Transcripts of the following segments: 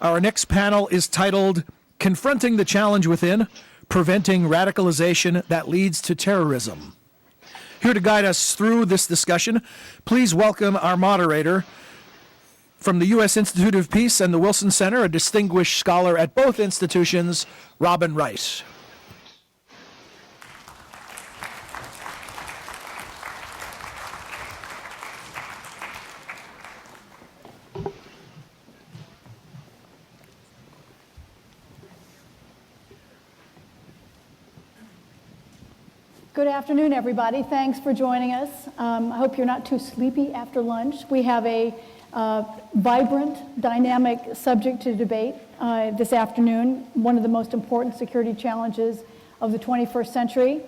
Our next panel is titled Confronting the Challenge Within, Preventing Radicalization That Leads to Terrorism. Here to guide us through this discussion, please welcome our moderator from the U.S. Institute of Peace and the Wilson Center, a distinguished scholar at both institutions, Robin Wright. Good afternoon, everybody. Thanks for joining us. I hope you're not too sleepy after lunch. We have a vibrant, dynamic subject to debate this afternoon, one of the most important security challenges of the 21st century.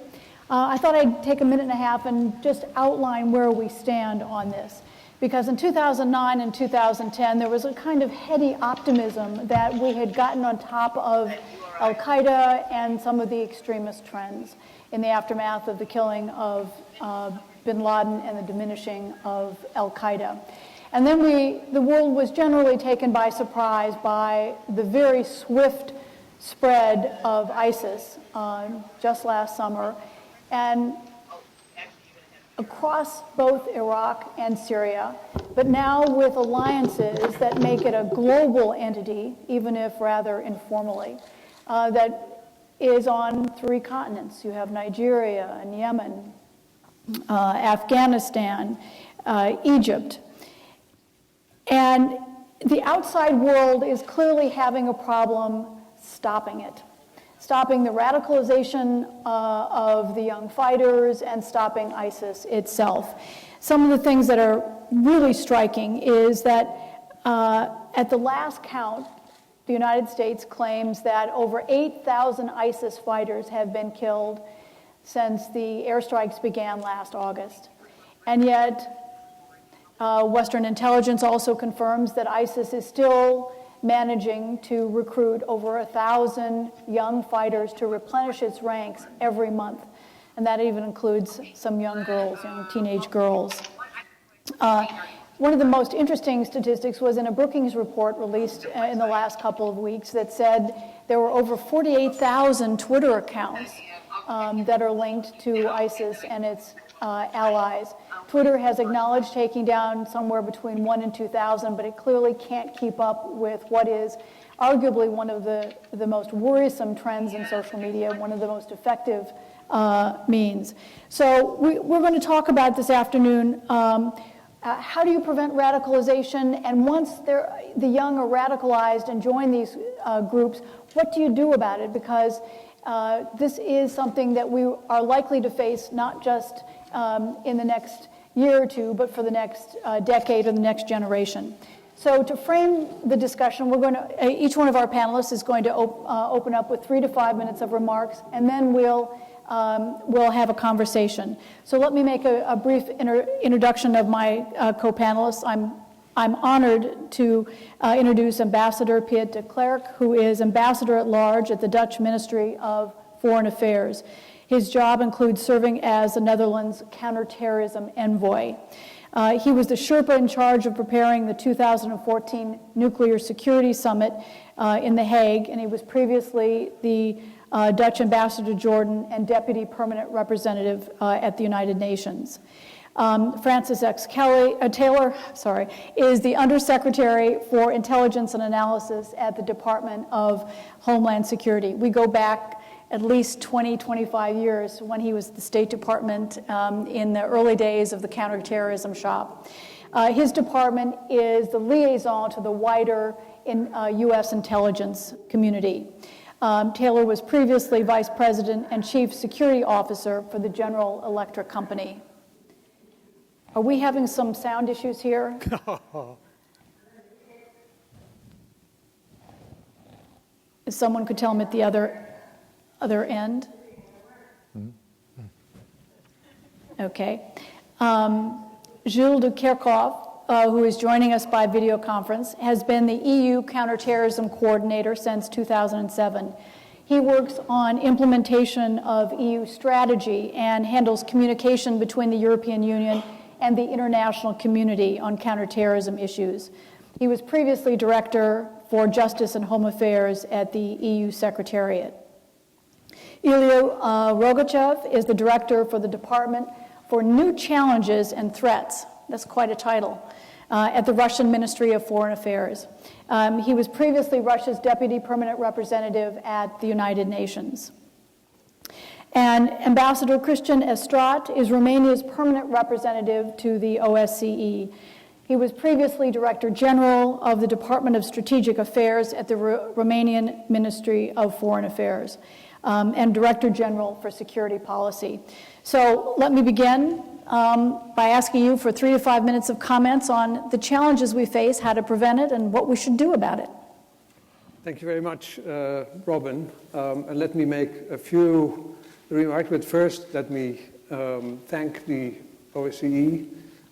I thought I'd take a minute and a half and just outline where we stand on this. Because in 2009 and 2010, there was a kind of heady optimism that we had gotten on top of Al-Qaeda and some of the extremist trends in the aftermath of the killing of bin Laden and the diminishing of Al-Qaeda. And then the world was generally taken by surprise by the very swift spread of ISIS just last summer. And across both Iraq and Syria, but now with alliances that make it a global entity, even if rather informally, that is on 3 continents. You have Nigeria and Yemen, Afghanistan, Egypt. And the outside world is clearly having a problem stopping it, stopping the radicalization of the young fighters and stopping ISIS itself. Some of the things that are really striking is that at the last count, the United States claims that over 8,000 ISIS fighters have been killed since the airstrikes began last August. And yet, Western intelligence also confirms that ISIS is still managing to recruit over 1,000 young fighters to replenish its ranks every month. And that even includes some young girls, young teenage girls. One of the most interesting statistics was in a Brookings report released in the last couple of weeks that said there were over 48,000 Twitter accounts that are linked to ISIS and its allies. Twitter has acknowledged taking down somewhere between 1,000 and 2,000, but it clearly can't keep up with what is arguably one of the most worrisome trends in social media, one of the most effective means. So we're going to talk about this afternoon how do you prevent radicalization? And once the young are radicalized and join these groups, what do you do about it? Because this is something that we are likely to face not just in the next year or two, but for the next decade or the next generation. So to frame the discussion, we're going to, each one of our panelists is going to open up with 3 to 5 minutes of remarks, and then we'll have a conversation. So let me make a brief introduction of my co-panelists. I'm honored to introduce Ambassador Piet de Klerk, who is Ambassador at Large at the Dutch Ministry of Foreign Affairs. His job includes serving as the Netherlands Counterterrorism Envoy. He was the Sherpa in charge of preparing the 2014 Nuclear Security Summit in The Hague, and he was previously the Dutch Ambassador to Jordan and Deputy Permanent Representative at the United Nations. Francis X. Taylor is the Undersecretary for Intelligence and Analysis at the Department of Homeland Security. We go back at least 20, 25 years when he was the State Department in the early days of the counterterrorism shop. His department is the liaison to the wider U.S. intelligence community. Taylor was previously Vice President and Chief Security Officer for the General Electric Company. Are we having some sound issues here? If someone could tell him at the other end? Okay. Gilles de Kerkhoff, who is joining us by video conference, has been the EU Counterterrorism Coordinator since 2007. He works on implementation of EU strategy and handles communication between the European Union and the international community on counterterrorism issues. He was previously Director for Justice and Home Affairs at the EU Secretariat. Ilya Rogachev is the director for the Department for New Challenges and Threats. That's quite a title. At the Russian Ministry of Foreign Affairs. He was previously Russia's deputy permanent representative at the United Nations. And Ambassador Christian Estrat is Romania's permanent representative to the OSCE. He was previously Director General of the Department of Strategic Affairs at the Romanian Ministry of Foreign Affairs and Director General for Security Policy. So let me begin by asking you for 3 to 5 minutes of comments on the challenges we face, how to prevent it, and what we should do about it. Thank you very much, Robin. And let me make a few remarks, but first let me thank the OSCE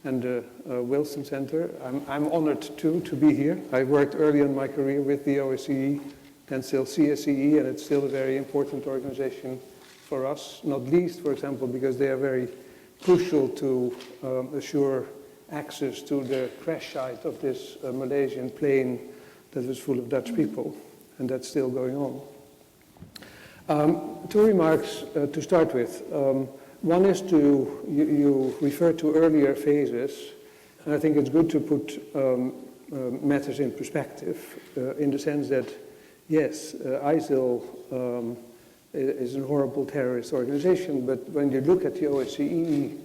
and the Wilson Center. I'm honored too to be here. I worked early in my career with the OSCE and still CSCE, and it's still a very important organization for us, not least, for example, because they are very crucial to assure access to the crash site of this Malaysian plane that was full of Dutch people, and that's still going on. 2 remarks to start with. One is you referred to earlier phases, and I think it's good to put matters in perspective in the sense that, yes, ISIL is a horrible terrorist organization, but when you look at the OSCE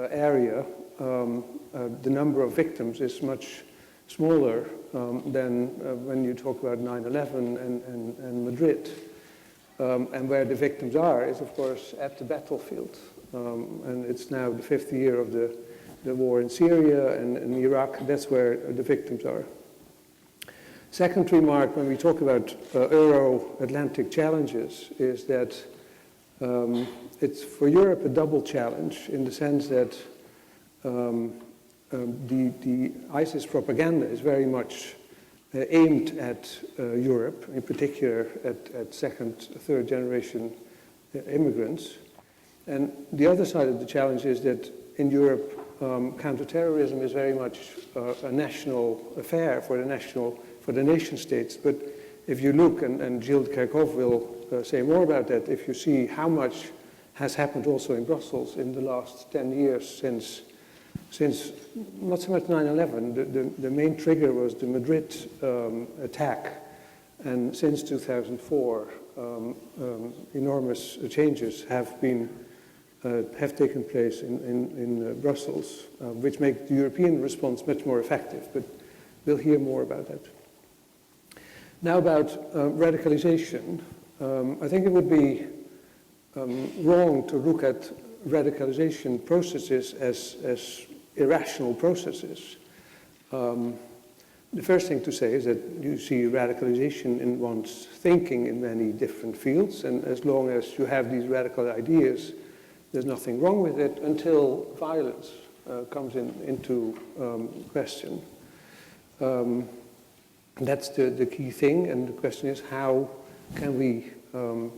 area, the number of victims is much smaller than when you talk about 9/11 and Madrid. And where the victims are is, of course, at the battlefield. And it's now the 5th year of the war in Syria and in Iraq. That's where the victims are. Second remark, when we talk about Euro-Atlantic challenges, is that it's for Europe a double challenge in the sense that the ISIS propaganda is very much aimed at Europe, in particular at second, third generation immigrants. And the other side of the challenge is that in Europe, counterterrorism is very much a national affair for the nation states. But if you look, and Gilles Kerkhoff will say more about that, if you see how much has happened also in Brussels in the last 10 years since not so much 9/11, the main trigger was the Madrid attack, and since 2004, enormous changes have taken place in Brussels, which make the European response much more effective. But we'll hear more about that. Now about radicalization. I think it would be wrong to look at radicalization processes as irrational processes. The first thing to say is that you see radicalization in one's thinking in many different fields, and as long as you have these radical ideas, there's nothing wrong with it until violence comes into question. That's the key thing, and the question is how can we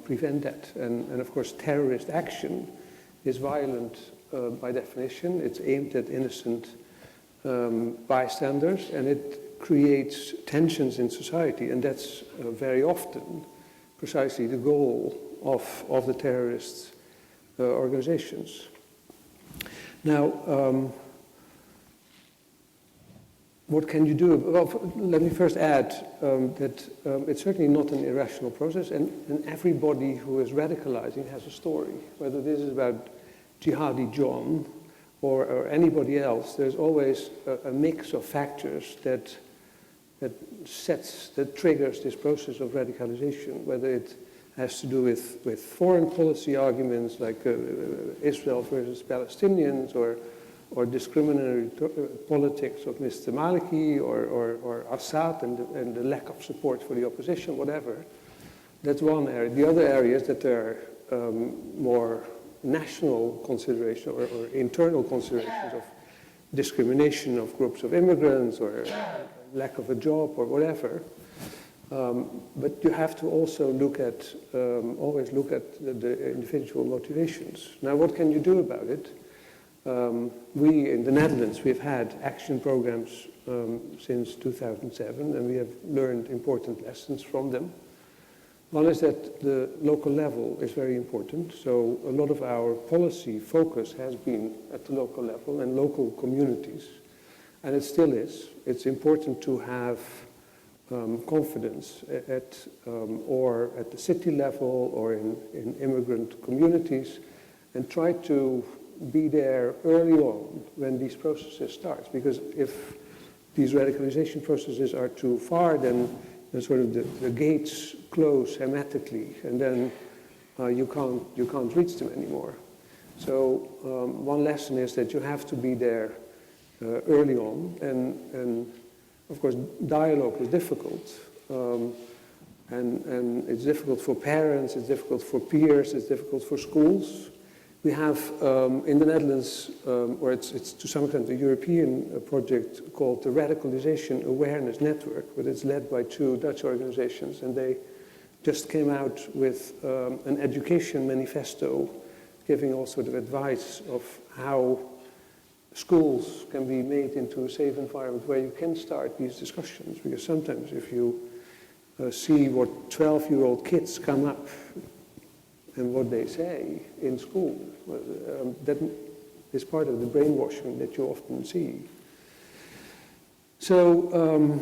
prevent that? And of course, terrorist action is violent by definition. It's aimed at innocent bystanders, and it creates tensions in society, and that's very often precisely the goal of the terrorist organizations. Now, what can you do? Well, let me first add that it's certainly not an irrational process, and everybody who is radicalizing has a story. Whether this is about Jihadi John or anybody else, there's always a mix of factors that triggers this process of radicalization, whether it has to do with foreign policy arguments like Israel versus Palestinians, or discriminatory politics of Mr. Maliki, or Assad and the lack of support for the opposition, whatever. That's one area. The other area is that there are more national consideration or internal considerations of discrimination of groups of immigrants or lack of a job or whatever. But you have to also always look at the individual motivations. Now, what can you do about it? We in the Netherlands, we've had action programs since 2007, and we have learned important lessons from them. One is that the local level is very important. So a lot of our policy focus has been at the local level and local communities, and it still is. It's important to have confidence or at the city level or in immigrant communities, and try to be there early on when these processes start. Because if these radicalization processes are too far, then sort of the gates close hermetically, and then you can't reach them anymore. So one lesson is that you have to be there early on, and of course dialogue is difficult, and it's difficult for parents, it's difficult for peers, it's difficult for schools. We have in the Netherlands, or it's to some extent a European project called the Radicalization Awareness Network, but it's led by two Dutch organizations, and they just came out with an education manifesto giving all sort of advice of how schools can be made into a safe environment where you can start these discussions. Because sometimes if you see what 12-year-old kids come up and what they say in school, that is part of the brainwashing that you often see. So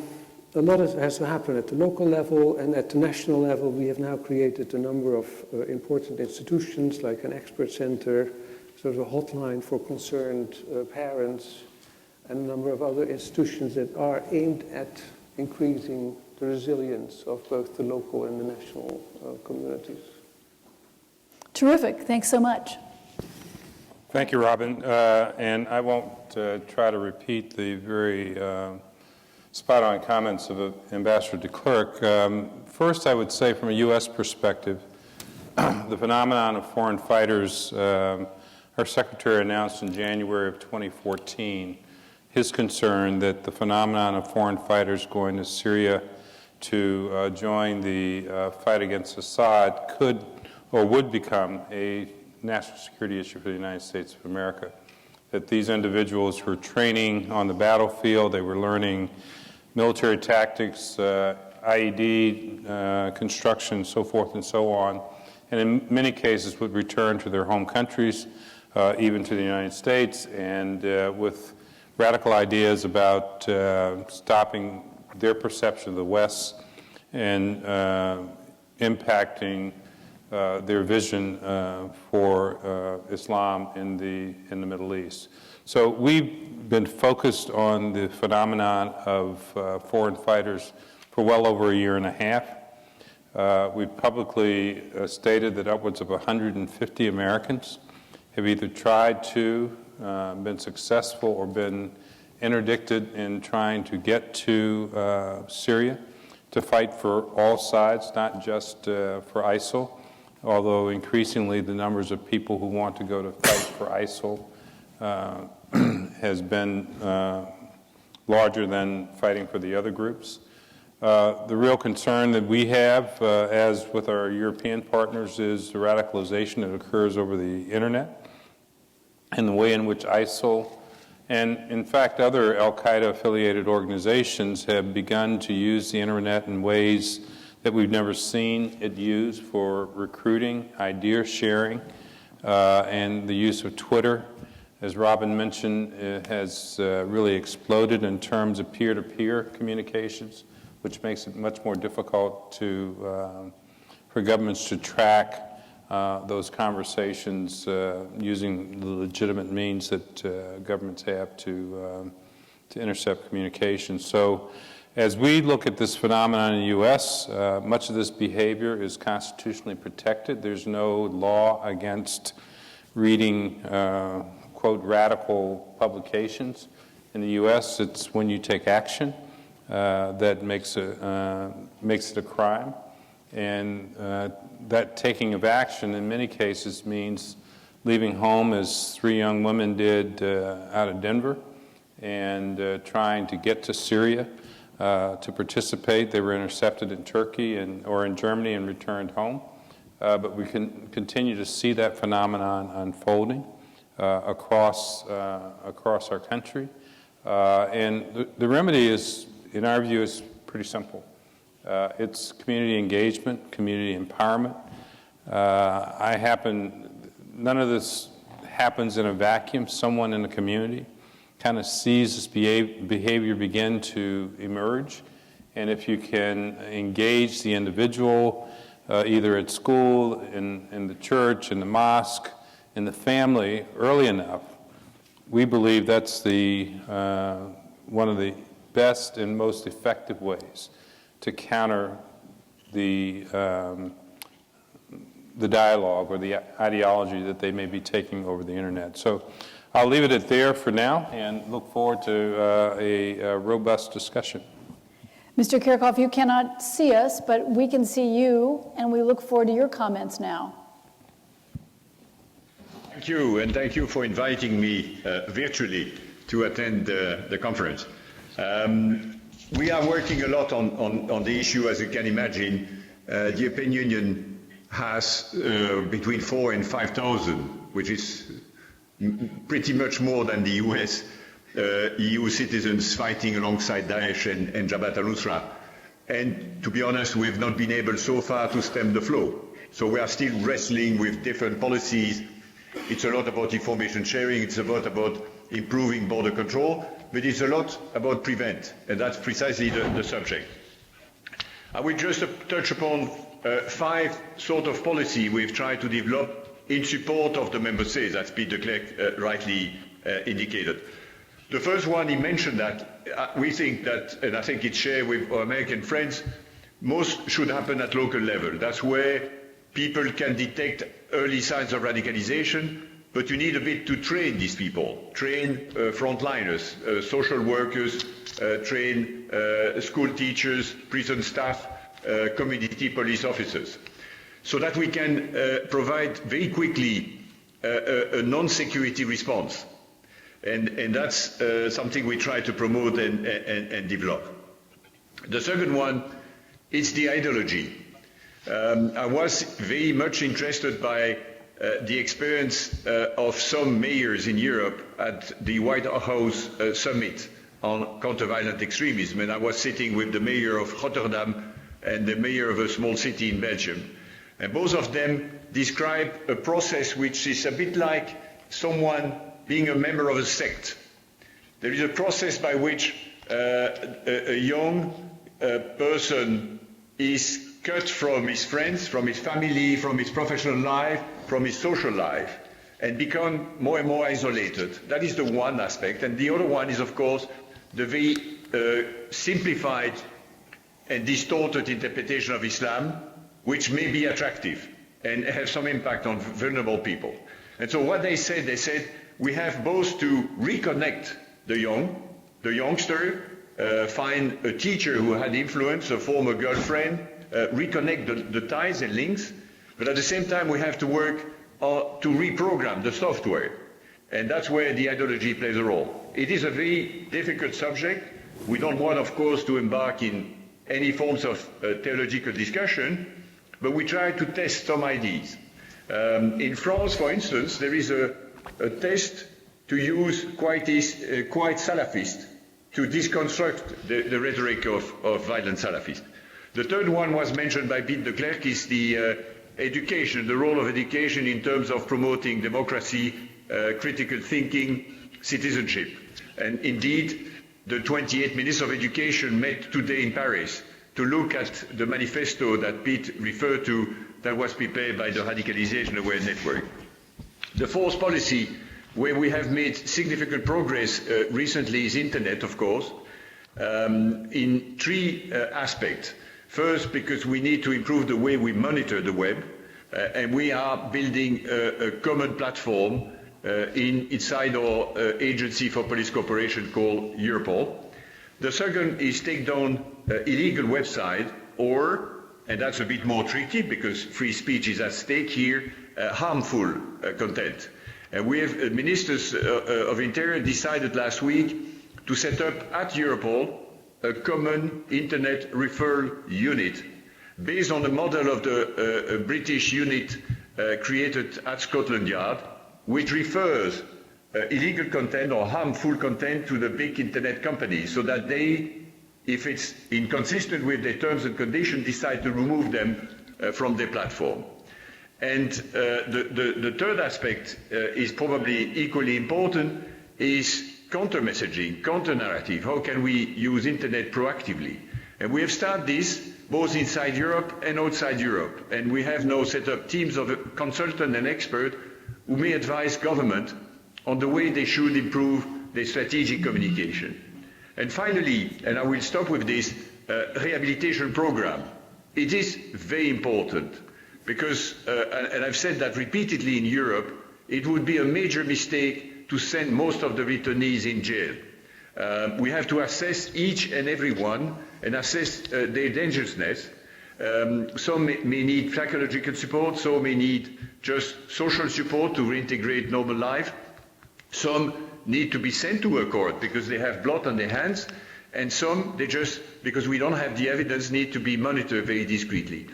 a lot has to happen at the local level, and at the national level we have now created a number of important institutions like an expert center, sort of a hotline for concerned parents, and a number of other institutions that are aimed at increasing the resilience of both the local and the national communities. Terrific. Thanks so much. Thank you, Robin. And I won't try to repeat the very spot-on comments of Ambassador de Klerk. First, I would say from a U.S. perspective, the phenomenon of foreign fighters, our Secretary announced in January of 2014 his concern that the phenomenon of foreign fighters going to Syria to join the fight against Assad could or would become a national security issue for the United States of America. That these individuals were training on the battlefield, they were learning military tactics, IED construction, so forth and so on, and in many cases would return to their home countries, even to the United States, and with radical ideas about stopping their perception of the West and impacting their vision for Islam in the Middle East. So we've been focused on the phenomenon of foreign fighters for well over a year and a half. We've publicly stated that upwards of 150 Americans have either tried to, been successful, or been interdicted in trying to get to Syria to fight for all sides, not just for ISIL, although increasingly the numbers of people who want to go to fight for ISIL has been larger than fighting for the other groups. The real concern that we have, as with our European partners, is the radicalization that occurs over the internet and the way in which ISIL and, in fact, other al-Qaeda-affiliated organizations have begun to use the internet in ways that we've never seen it used for recruiting, idea sharing, and the use of Twitter. As Robin mentioned, it has really exploded in terms of peer-to-peer communications, which makes it much more difficult to, for governments to track those conversations using the legitimate means that governments have to intercept communications. So as we look at this phenomenon in the U.S., much of this behavior is constitutionally protected. There's no law against reading, quote, radical publications. In the U.S., it's when you take action that makes it a crime. And that taking of action in many cases means leaving home, as 3 young women did out of Denver, and trying to get to Syria to participate. They were intercepted in Turkey or in Germany and returned home. But we can continue to see that phenomenon unfolding across our country. And the remedy is, in our view, is pretty simple. It's community engagement, community empowerment. None of this happens in a vacuum. Someone in the community kind of sees this behavior begin to emerge. And if you can engage the individual, either at school, in the church, in the mosque, in the family, early enough, we believe that's one of the best and most effective ways to counter the dialogue or the ideology that they may be taking over the internet. So I'll leave it at there for now and look forward to a robust discussion. Mr. Kirchhoff, you cannot see us, but we can see you, and we look forward to your comments now. Thank you, and thank you for inviting me virtually to attend the conference. We are working a lot on the issue, as you can imagine. The European Union has between 4,000 and 5,000, which is pretty much more than the US, EU citizens fighting alongside Daesh and Jabhat al-Nusra. And to be honest, we've not been able so far to stem the flow. So we are still wrestling with different policies. It's a lot about information sharing, it's a lot about improving border control, but it's a lot about prevent, and that's precisely the subject. I will just touch upon 5 sort of policy we've tried to develop in support of the member states, as Peter Clerc rightly indicated. The first one, he mentioned that we think that, and I think it's shared with our American friends, most should happen at local level. That's where people can detect early signs of radicalization, but you need a bit to train these people, train frontliners, social workers, train school teachers, prison staff, community police officers, so that we can provide very quickly a non-security response. And that's something we try to promote and develop. The second one is the ideology. I was very much interested by the experience of some mayors in Europe at the White House summit on counter-violent extremism, and I was sitting with the mayor of Rotterdam and the mayor of a small city in Belgium. And both of them describe a process which is a bit like someone being a member of a sect. There is a process by which a young person is cut from his friends, from his family, from his professional life, from his social life, and become more and more isolated. That is the one aspect. And the other one is, of course, the very simplified and distorted interpretation of Islam, which may be attractive and have some impact on vulnerable people. And so what they said, we have both to reconnect the youngster, find a teacher who had influence, a former girlfriend, reconnect the ties and links, but at the same time we have to work to reprogram the software. And that's where the ideology plays a role. It is a very difficult subject. We don't want, of course, to embark in any forms of theological discussion, but we try to test some ideas. In France, for instance, there is a test to use quite Salafist to deconstruct the rhetoric of violent Salafists. The third one was mentioned by Peter Clerc, is the education, the role of education in terms of promoting democracy, critical thinking, citizenship. And indeed, the 28 Ministers of Education met today in Paris to look at the manifesto that Pete referred to that was prepared by the Radicalization Aware Network. The fourth policy where we have made significant progress recently is Internet, of course, in 3 aspects. First, because we need to improve the way we monitor the web, and we are building a common platform inside our agency for police cooperation called Europol. The second is take down illegal website or, and that's a bit more tricky because free speech is at stake here, harmful content. And we have ministers of Interior decided last week to set up at Europol a common internet referral unit based on the model of the British unit created at Scotland Yard, which refers illegal content or harmful content to the big internet companies so that they, if it's inconsistent with their terms and conditions, decide to remove them from their platform. And the third aspect is probably equally important, is counter-messaging, counter-narrative. How can we use internet proactively? And we have started this both inside Europe and outside Europe. And we have now set up teams of consultants and experts who may advise government on the way they should improve their strategic communication. And finally, and I will stop with this, rehabilitation program. It is very important because, and I've said that repeatedly in Europe, it would be a major mistake to send most of the returnees in jail. We have to assess each and every one and assess their dangerousness. Some may need psychological support, some may need just social support to reintegrate normal life. Some need to be sent to a court because they have blood on their hands, and some, they just, because we don't have the evidence, need to be monitored very discreetly.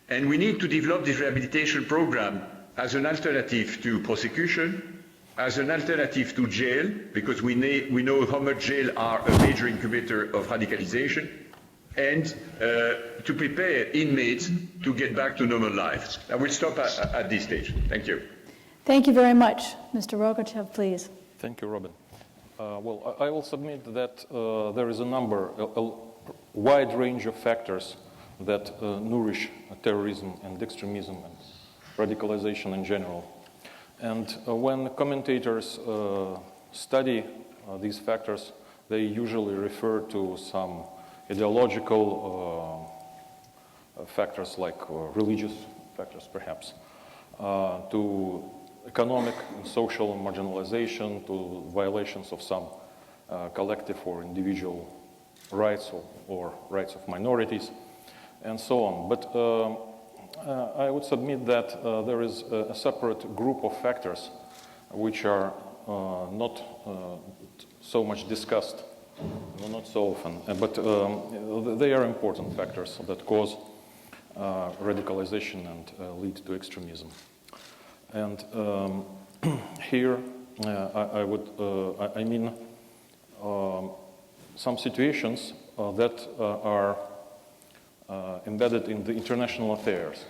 And we need to develop this rehabilitation program as an alternative to prosecution, as an alternative to jail, because we know how much jail are a major incubator of radicalization, and to prepare inmates to get back to normal life. I will stop at this stage. Thank you. Thank you very much. Mr. Rogachev, please. Thank you, Robin. Well, I will submit that there is a wide range of factors that nourish terrorism and extremism and radicalization in general. And when commentators study these factors, they usually refer to some ideological factors like religious factors, perhaps, to economic and social marginalization, to violations of some collective or individual rights or rights of minorities, and so on. But I would submit that there is a separate group of factors which are not so much discussed, not so often, but they are important factors that cause radicalization and lead to extremism. And here I mean some situations that are embedded in the international affairs,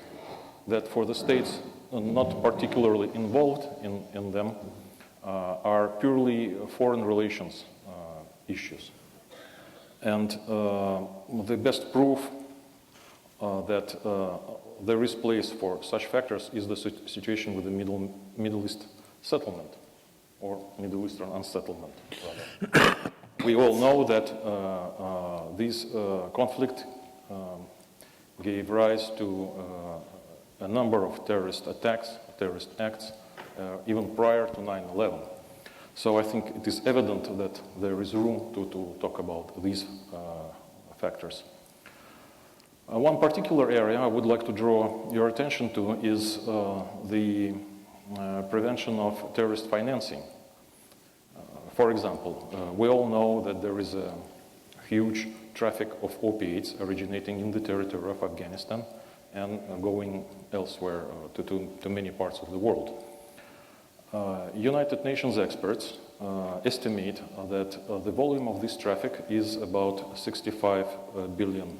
that for the states not particularly involved in them are purely foreign relations issues. And the best proof that there is place for such factors is the situation with the Middle East settlement, or Middle Eastern unsettlement, rather. We all know that this conflict gave rise to a number of terrorist attacks, terrorist acts, even prior to 9/11. So I think it is evident that there is room to talk about these factors. One particular area I would like to draw your attention to is the prevention of terrorist financing. For example, we all know that there is a huge traffic of opiates originating in the territory of Afghanistan and going elsewhere to many parts of the world. United Nations experts estimate that the volume of this traffic is about $65 billion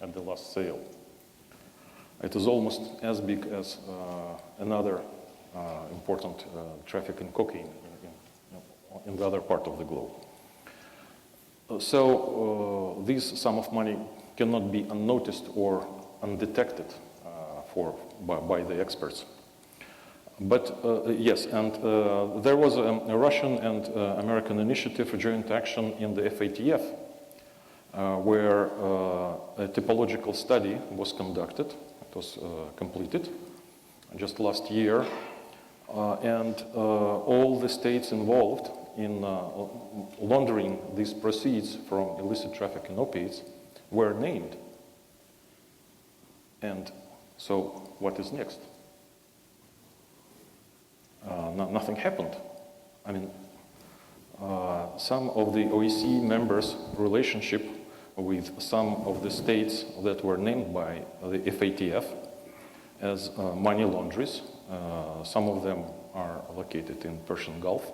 at the last sale. It is almost as big as another important traffic in cocaine in the other part of the globe. So this sum of money cannot be unnoticed or undetected by the experts. But yes, and there was a Russian and American initiative for joint action in the FATF, where a typological study was conducted. It was completed just last year, and all the states involved in laundering these proceeds from illicit traffic in opiates were named. And so what is next? Nothing happened. I mean, some of the OEC members' relationship with some of the states that were named by the FATF as money launderers some of them are located in Persian Gulf,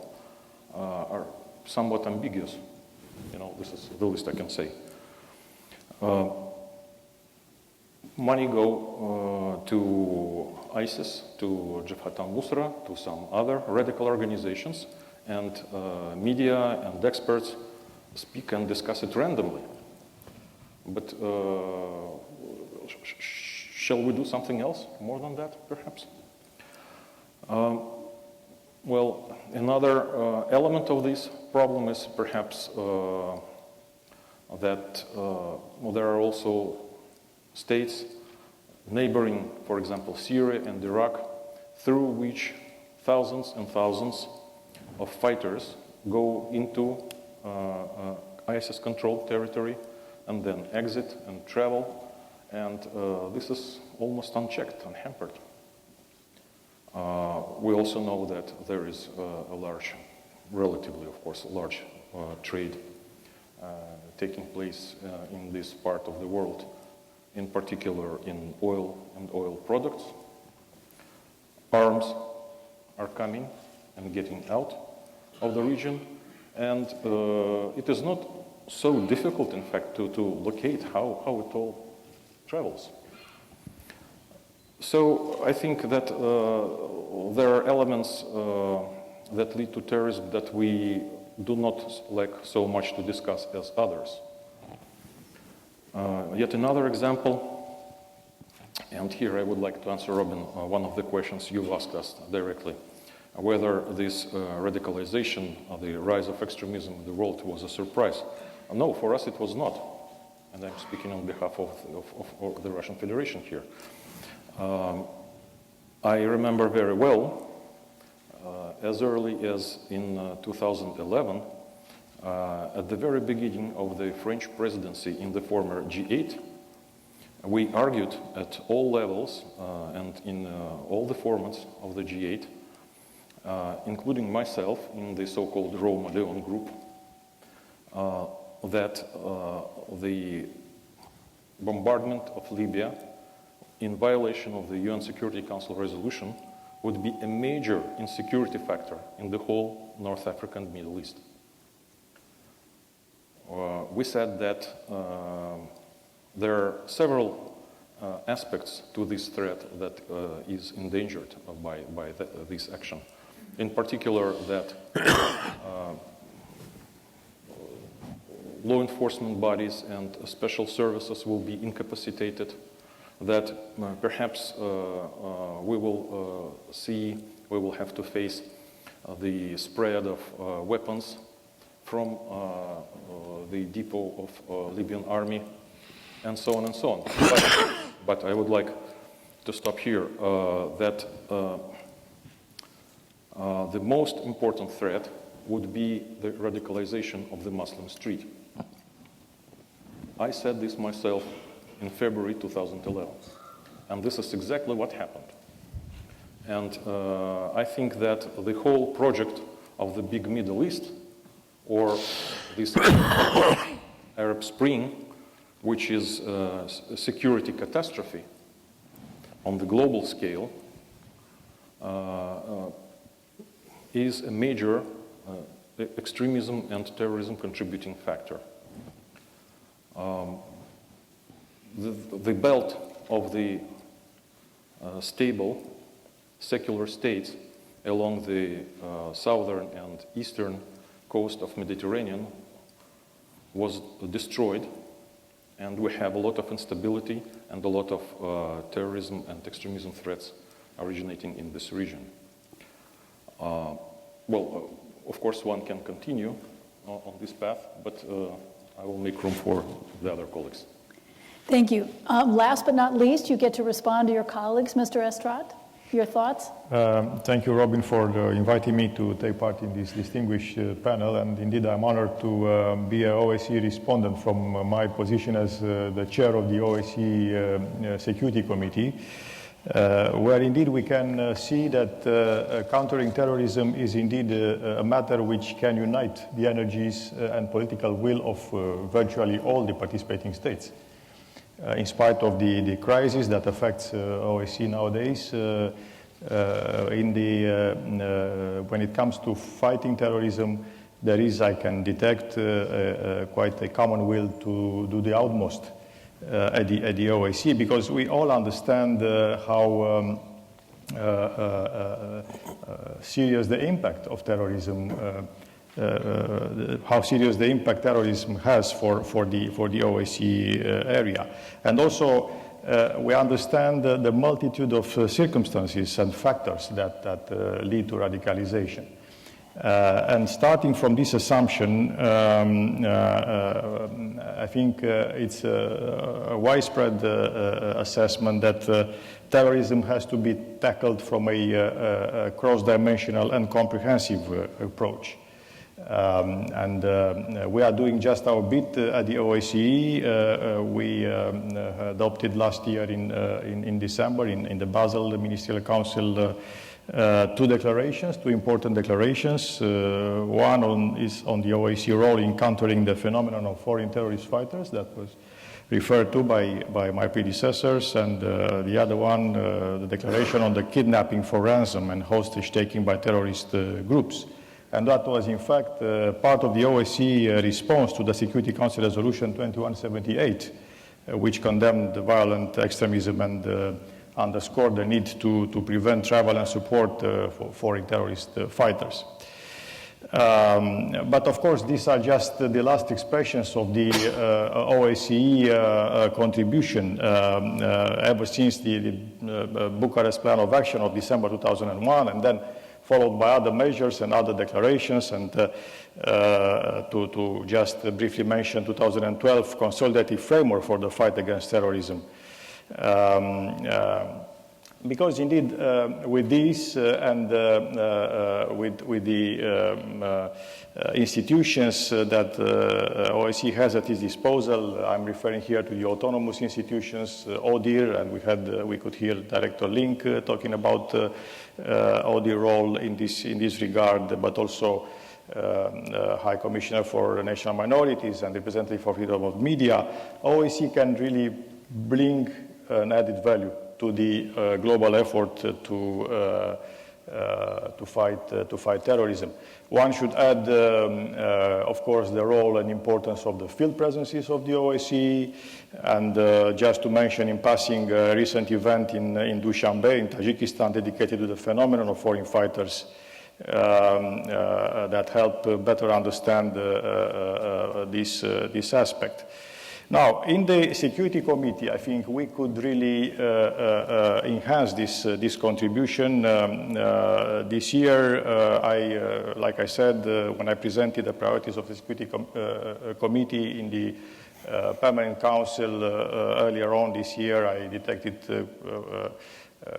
are somewhat ambiguous. You know, this is the least I can say. Money go to ISIS, to Jabhat al-Nusra, to some other radical organizations, and media and experts speak and discuss it randomly. But shall we do something else more than that, perhaps? Well, another element of this problem is perhaps that there are also states neighboring, for example, Syria and Iraq, through which thousands and thousands of fighters go into ISIS-controlled territory and then exit and travel, and this is almost unchecked, unhampered. We also know that there is a large, relatively, of course, large trade taking place in this part of the world, in particular in oil and oil products. Arms are coming and getting out of the region, and it is not so difficult, in fact, to locate how it all travels. So I think that there are elements that lead to terrorism that we do not like so much to discuss as others. Yet another example, and here I would like to answer, Robin, one of the questions you asked us directly, whether this radicalization, the rise of extremism in the world was a surprise. No, for us it was not. And I'm speaking on behalf of the Russian Federation here. I remember very well, as early as in 2011, at the very beginning of the French presidency in the former G8, we argued at all levels and in all the formats of the G8, including myself in the so-called Roma Leon group, that the bombardment of Libya in violation of the UN Security Council resolution would be a major insecurity factor in the whole North African Middle East. We said that there are several aspects to this threat that is endangered by this action. In particular, that law enforcement bodies and special services will be incapacitated, that perhaps we will have to face the spread of weapons from the depot of Libyan army, and so on and so on. But I would like to stop here, that the most important threat would be the radicalization of the Muslim street. I said this myself in February 2011, and this is exactly what happened. And I think that the whole project of the big Middle East, or this Arab Spring, which is a security catastrophe on the global scale, is a major extremism and terrorism contributing factor. The belt of the stable secular states along the southern and eastern coast of Mediterranean was destroyed, and we have a lot of instability and a lot of terrorism and extremism threats originating in this region. Well, of course, one can continue on this path, but I will make room for the other colleagues. Thank you. Last but not least, you get to respond to your colleagues. Mr. Estrat, your thoughts? Thank you, Robin, for inviting me to take part in this distinguished panel. And indeed, I'm honored to be an OSCE respondent from my position as the chair of the OSCE Security Committee, where indeed we can see that countering terrorism is indeed a matter which can unite the energies and political will of virtually all the participating states. In spite of the crisis that affects OSCE nowadays, When it comes to fighting terrorism, there is, I can detect, quite a common will to do the utmost at the OSCE, because we all understand how serious the impact of terrorism, how serious the impact terrorism has for the OSCE area. And also, we understand the multitude of circumstances and factors that lead to radicalization. And starting from this assumption, I think it's a widespread assessment that terrorism has to be tackled from a cross-dimensional and comprehensive approach. We are doing just our bit at the OSCE. We adopted last year in December in the Basel Ministerial Council two important declarations. One is on the OSCE role in countering the phenomenon of foreign terrorist fighters that was referred to by my predecessors, and the other one, the declaration on the kidnapping for ransom and hostage taking by terrorist groups. And that was, in fact, part of the OSCE response to the Security Council Resolution 2178, which condemned the violent extremism and underscored the need to prevent travel and support for foreign terrorist fighters. But of course, these are just the last expressions of the OSCE contribution ever since the Bucharest Plan of Action of December 2001, and then followed by other measures and other declarations. And to just briefly mention 2012 Consultative Framework for the Fight Against Terrorism. Because indeed, with this and with the institutions that OSCE has at its disposal, I'm referring here to the autonomous institutions, ODIHR, and we could hear Director Link talking about ODIHR role in this regard, but also High Commissioner for National Minorities and Representative for Freedom of Media. OSCE can really bring an added value to the global effort to fight terrorism. One should add, of course, the role and importance of the field presences of the OSCE, and just to mention in passing a recent event in Dushanbe in Tajikistan dedicated to the phenomenon of foreign fighters that help better understand this aspect. Now, in the Security Committee, I think we could really enhance this contribution. This year, like I said, when I presented the priorities of the Security Committee in the Permanent Council earlier on this year, I detected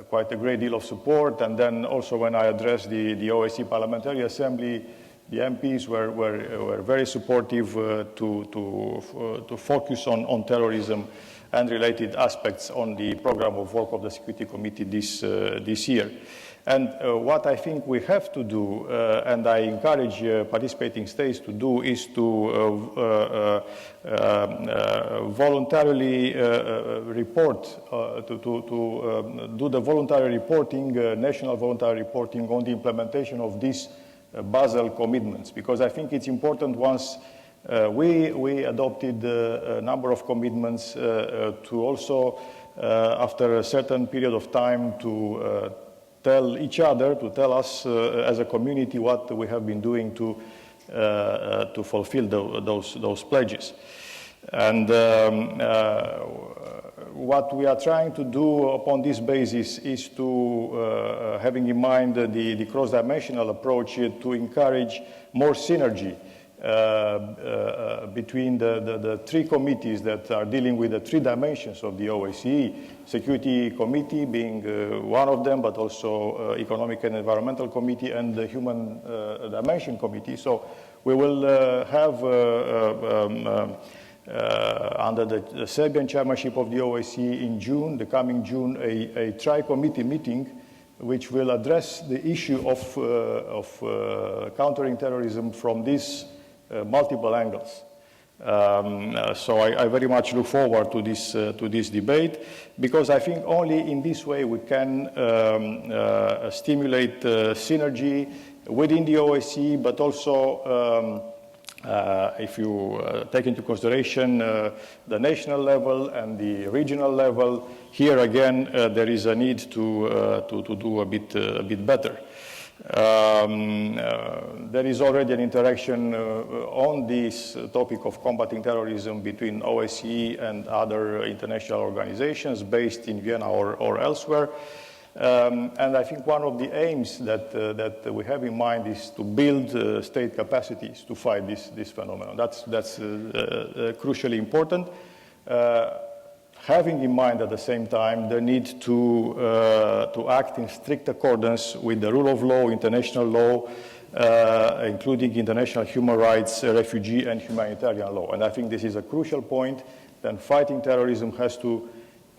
quite a great deal of support. And then also when I addressed the OSCE Parliamentary Assembly, the MPs were very supportive to focus on terrorism and related aspects on the program of work of the Security Committee this year. And what I think we have to do, and I encourage participating states to do, is to voluntarily report, to do the voluntary reporting, national voluntary reporting on the implementation of these Basel commitments, because I think it's important. Once we adopted a number of commitments to also, after a certain period of time, to tell each other, to tell us as a community what we have been doing to fulfill those pledges. And what we are trying to do upon this basis is to, having in mind the cross-dimensional approach, to encourage more synergy between the three committees that are dealing with the three dimensions of the OSCE, Security Committee being one of them, but also Economic and Environmental Committee and the Human Dimension Committee. So we will have under the Serbian chairmanship of the OSCE in June, the coming June, a tri-committee meeting which will address the issue of countering terrorism from these multiple angles. So I very much look forward to this debate, because I think only in this way we can stimulate synergy within the OSCE, but also if you take into consideration the national level and the regional level, here again there is a need to do a bit better. There is already an interaction on this topic of combating terrorism between OSCE and other international organizations based in Vienna or elsewhere. And I think one of the aims that we have in mind is to build state capacities to fight this phenomenon. That's crucially important. Having in mind at the same time the need to act in strict accordance with the rule of law, international law, including international human rights, refugee and humanitarian law. And I think this is a crucial point. Then fighting terrorism has to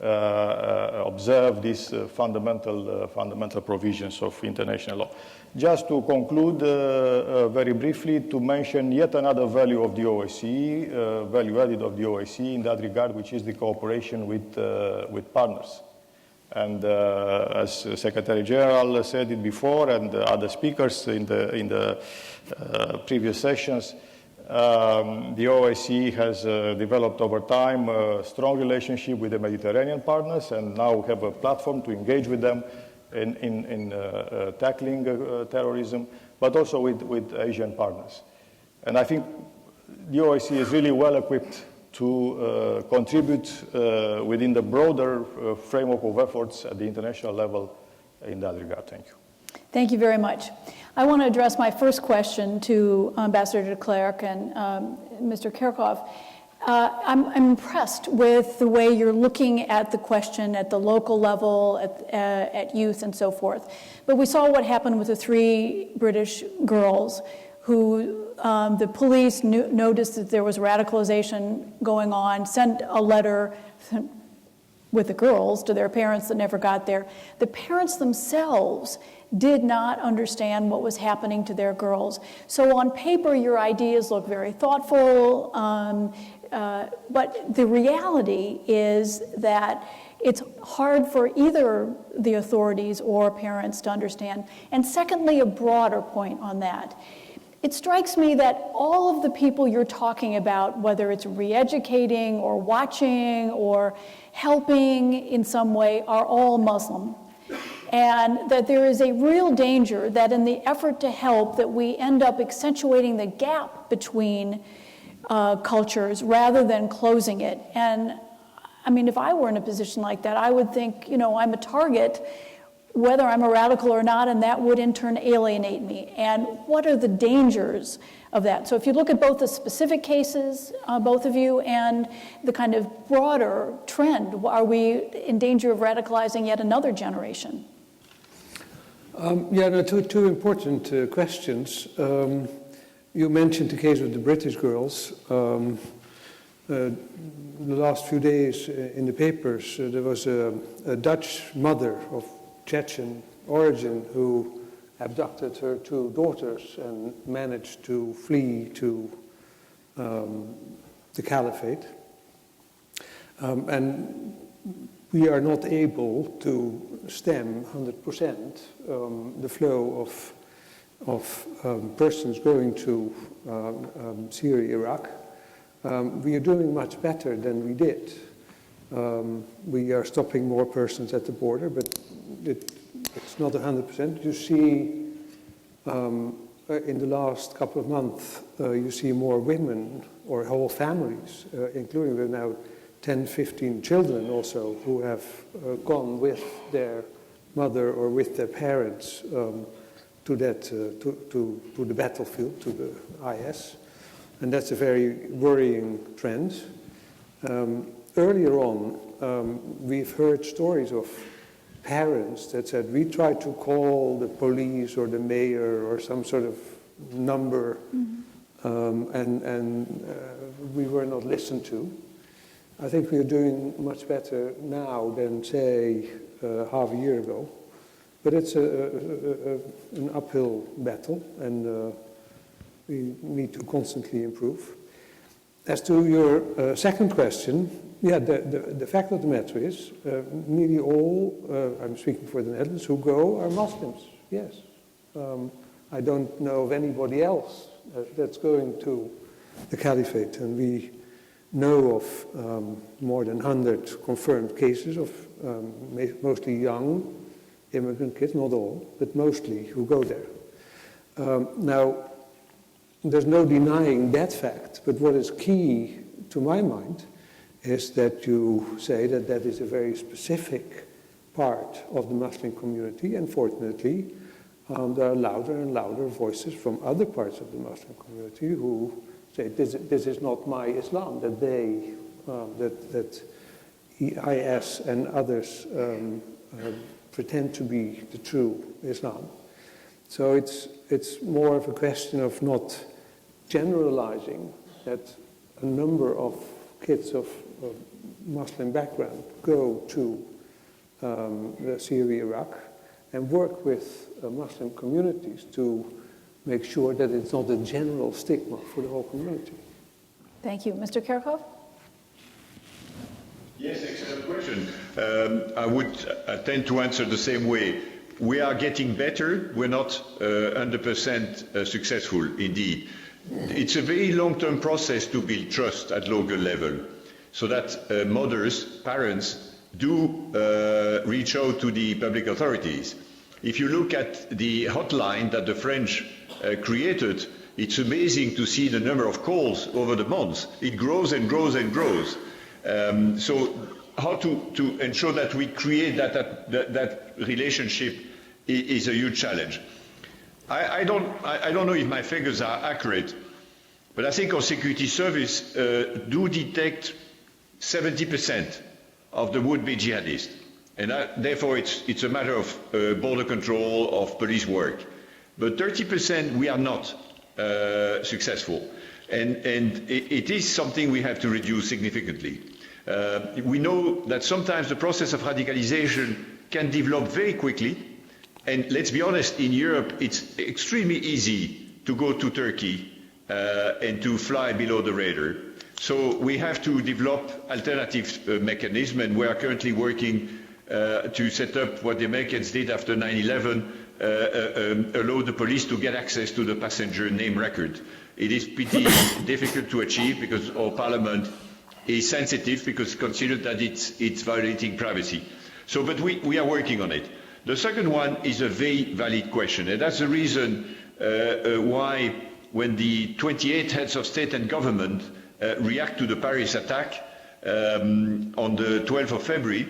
observe these fundamental provisions of international law. Just to conclude very briefly, to mention yet another value of the OSCE, value added of the OSCE in that regard, which is the cooperation with partners. And as Secretary General said it before, and other speakers in the previous sessions, the OSCE has developed over time a strong relationship with the Mediterranean partners, and now we have a platform to engage with them in tackling terrorism, but also with Asian partners. And I think the OSCE is really well equipped to contribute within the broader framework of efforts at the international level in that regard. Thank you. Thank you very much. I want to address my first question to Ambassador de Klerk and Mr. Kirchhoff. I'm impressed with the way you're looking at the question at the local level, at youth and so forth. But we saw what happened with the 3 British girls who the police noticed that there was radicalization going on, sent a letter with the girls to their parents that never got there. The parents themselves did not understand what was happening to their girls. So on paper, your ideas look very thoughtful, but the reality is that it's hard for either the authorities or parents to understand. And secondly, a broader point on that. It strikes me that all of the people you're talking about, whether it's re-educating or watching or helping in some way, are all Muslim. And that there is a real danger that in the effort to help that we end up accentuating the gap between cultures rather than closing it. And I mean, if I were in a position like that, I would think, you know, I'm a target, whether I'm a radical or not, and that would in turn alienate me. And what are the dangers of that? So if you look at both the specific cases, both of you, and the kind of broader trend, are we in danger of radicalizing yet another generation? Two important questions. You mentioned the case of the British girls. The last few days in the papers, there was a Dutch mother of Chechen origin who abducted her 2 daughters and managed to flee to the caliphate. And we are not able to stem 100% the flow of persons going to Syria, Iraq. We are doing much better than we did. We are stopping more persons at the border, but it's not 100%. You see, in the last couple of months, you see more women or whole families, including there now 10, 15 children also, who have gone with their mother or with their parents to the battlefield, to the IS. And that's a very worrying trend. Earlier on, we've heard stories of parents that said, we tried to call the police or the mayor or some sort of number, and we were not listened to. I think we are doing much better now than, say, half a year ago. But it's an uphill battle, and we need to constantly improve. As to your second question, yeah, the fact of the matter is, nearly all, I'm speaking for the Netherlands, who go are Muslims, yes. I don't know of anybody else that's going to the Caliphate, and we know of more than 100 confirmed cases of mostly young immigrant kids, not all, but mostly who go there. Now, there's no denying that fact, but what is key to my mind is that you say that that is a very specific part of the Muslim community, and fortunately, there are louder and louder voices from other parts of the Muslim community who say this is not my Islam, that they, that IS and others pretend to be the true Islam. So it's more of a question of not generalizing that a number of kids of Muslim background go to Syria, Iraq, and work with Muslim communities to make sure that it's not a general stigma for the whole community. Thank you. Mr. Kerkhoff? Yes, excellent question. I would tend to answer the same way. We are getting better. We're not 100% successful, indeed. It's a very long-term process to build trust at local level, so that mothers, parents, do reach out to the public authorities. If you look at the hotline that the French created, it's amazing to see the number of calls over the months. It grows and grows and grows. So how to ensure that we create that relationship is a huge challenge. I don't know if my figures are accurate, but I think our security service do detect 70% of the would-be jihadists. And therefore, it's a matter of border control, of police work. But 30% we are not successful. And it is something we have to reduce significantly. We know that sometimes the process of radicalization can develop very quickly. And let's be honest, in Europe, it's extremely easy to go to Turkey and to fly below the radar. So we have to develop alternative mechanisms, and we are currently working to set up what the Americans did after 9/11, allow the police to get access to the passenger name record. It is pretty difficult to achieve because our parliament is sensitive because it's considered that it's violating privacy. So, but we are working on it. The second one is a very valid question, and that's the reason why when the 28 heads of state and government react to the Paris attack on the 12th of February,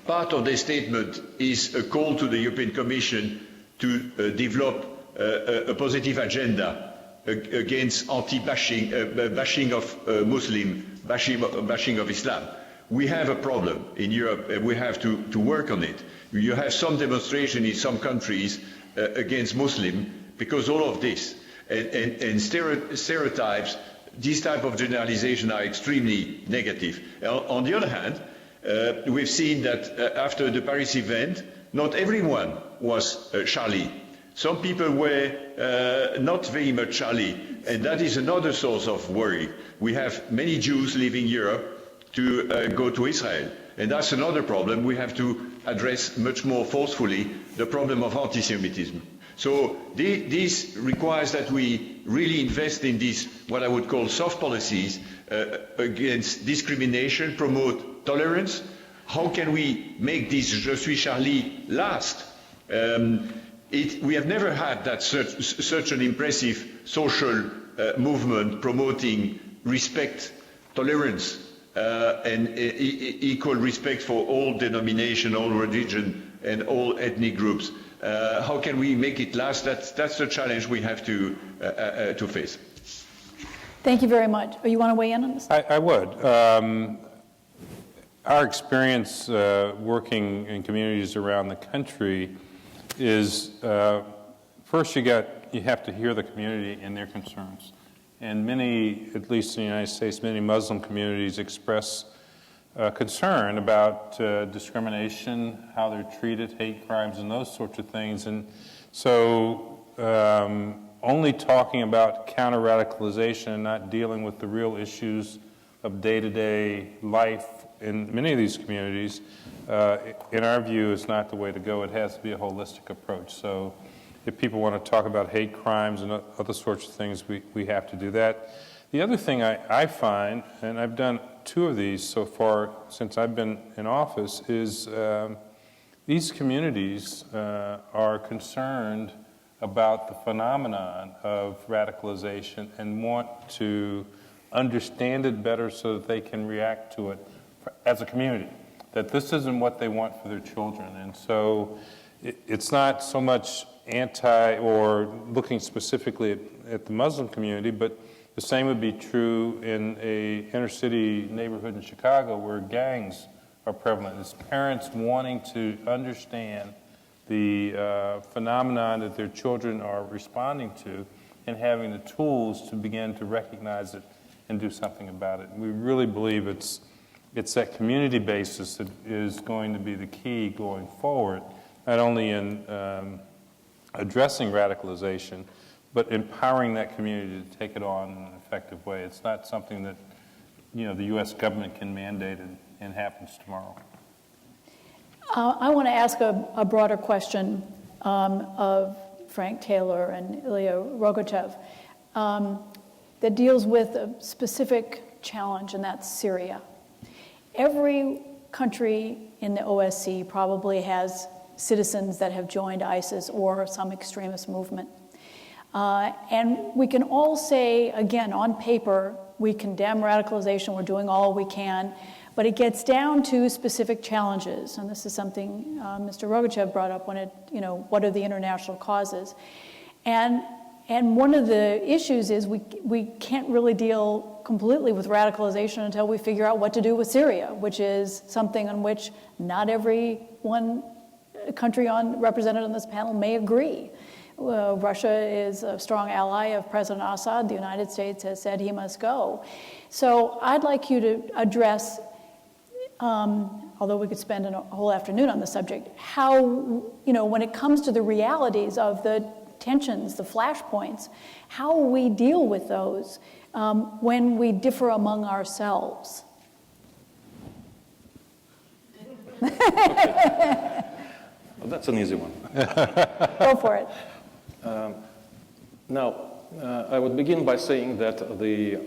part of their statement is a call to the European Commission to develop a positive agenda against anti-bashing, bashing of Muslim, bashing of Islam. We have a problem in Europe, and we have to work on it. You have some demonstration in some countries against Muslim because all of this and stereotypes, these type of generalization are extremely negative. On the other hand, we've seen that after the Paris event, not everyone was Charlie. Some people were not very much Charlie, and that is another source of worry. We have many Jews leaving Europe to go to Israel, and that's another problem. We have to address much more forcefully the problem of anti-Semitism. So this requires that we really invest in these, what I would call soft policies against discrimination, promote tolerance. How can we make this Je suis Charlie last? We have never had that such an impressive social movement promoting respect, tolerance, and equal respect for all denomination, all religion, and all ethnic groups. How can we make it last? That's the challenge we have to face. Thank you very much. You want to weigh in on this? I would. Our experience working in communities around the country is first you have to hear the community and their concerns. And many, at least in the United States, many Muslim communities express concern about discrimination, how they're treated, hate crimes, and those sorts of things. And so only talking about counter-radicalization and not dealing with the real issues of day-to-day life in many of these communities, in our view, is not the way to go. It has to be a holistic approach. So if people want to talk about hate crimes and other sorts of things, we have to do that. The other thing I find, and I've done 2 of these so far since I've been in office, is these communities are concerned about the phenomenon of radicalization and want to understand it better so that they can react to it as a community, that this isn't what they want for their children. And so it's not so much anti or looking specifically at the Muslim community, but the same would be true in a inner city neighborhood in Chicago where gangs are prevalent. It's parents wanting to understand the phenomenon that their children are responding to and having the tools to begin to recognize it and do something about it. And we really believe it's that community basis that is going to be the key going forward, not only in addressing radicalization, but empowering that community to take it on in an effective way. It's not something that, the U.S. government can mandate and happens tomorrow. I want to ask a broader question of Frank Taylor and Ilya Rogachev that deals with a specific challenge, and that's Syria. Every country in the OSCE probably has citizens that have joined ISIS or some extremist movement. And we can all say, again, on paper, we condemn radicalization, we're doing all we can, but it gets down to specific challenges. And this is something Mr. Rogachev brought up when what are the international causes? And one of the issues is we can't really deal completely with radicalization until we figure out what to do with Syria, which is something on which not every one country represented on this panel may agree. Russia is a strong ally of President Assad. The United States has said he must go. So I'd like you to address, although we could spend a whole afternoon on the subject, how, when it comes to the realities of the tensions, the flashpoints, how we deal with those when we differ among ourselves. Okay. Well, that's an easy one. Go for it. Now, I would begin by saying that the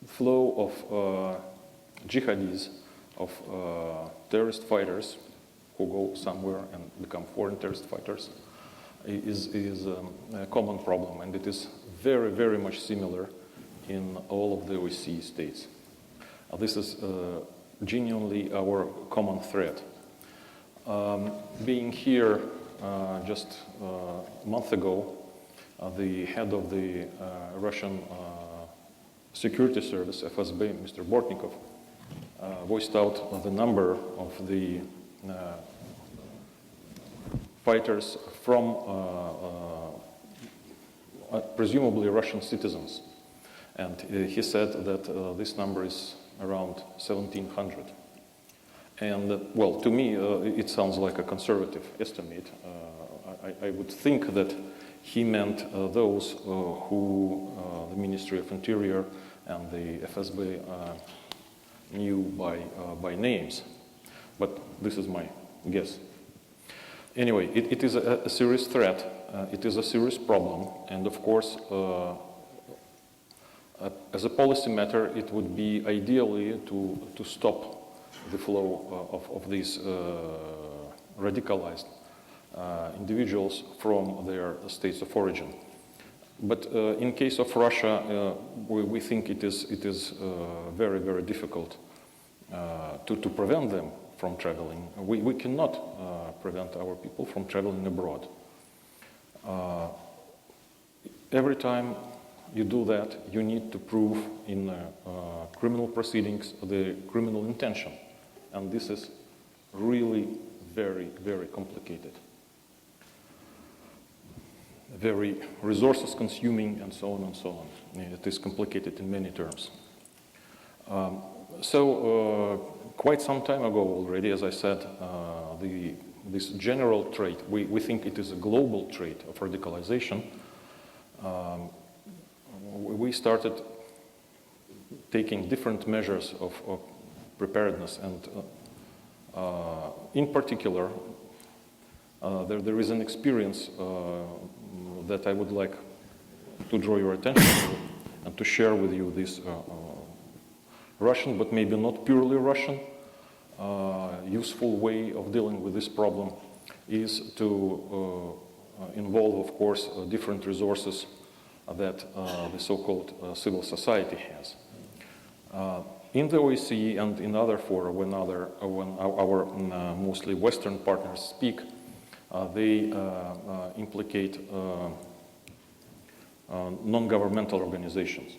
flow of jihadis, of terrorist fighters who go somewhere and become foreign terrorist fighters is a common problem, and it is very, very much similar in all of the OSCE states. This is genuinely our common threat. Being here just a month ago, the head of the Russian security service, FSB, Mr. Bortnikov, voiced out the number of the fighters from presumably Russian citizens. And he said that this number is around 1,700. And, well, to me, it sounds like a conservative estimate. I would think that he meant those who the Ministry of Interior and the FSB knew by names. But this is my guess. Anyway, it is a serious threat. It is a serious problem. And, of course, as a policy matter, it would be ideally to stop the flow of these radicalized individuals from their states of origin. But in case of Russia, we think it is very, very difficult to prevent them from traveling. We cannot prevent our people from traveling abroad. Every time you do that, you need to prove in criminal proceedings the criminal intention. And this is really very, very complicated. Very resources consuming and so on and so on. It is complicated in many terms. So quite some time ago already, as I said, the this general trait, we think it is a global trait of radicalization, we started taking different measures of preparedness. And in particular, there is an experience that I would like to draw your attention to and to share with you. This Russian, but maybe not purely Russian, useful way of dealing with this problem is to involve, of course, different resources that the so-called civil society has. In the OSCE and in other fora, when our mostly Western partners speak, they implicate non-governmental organizations.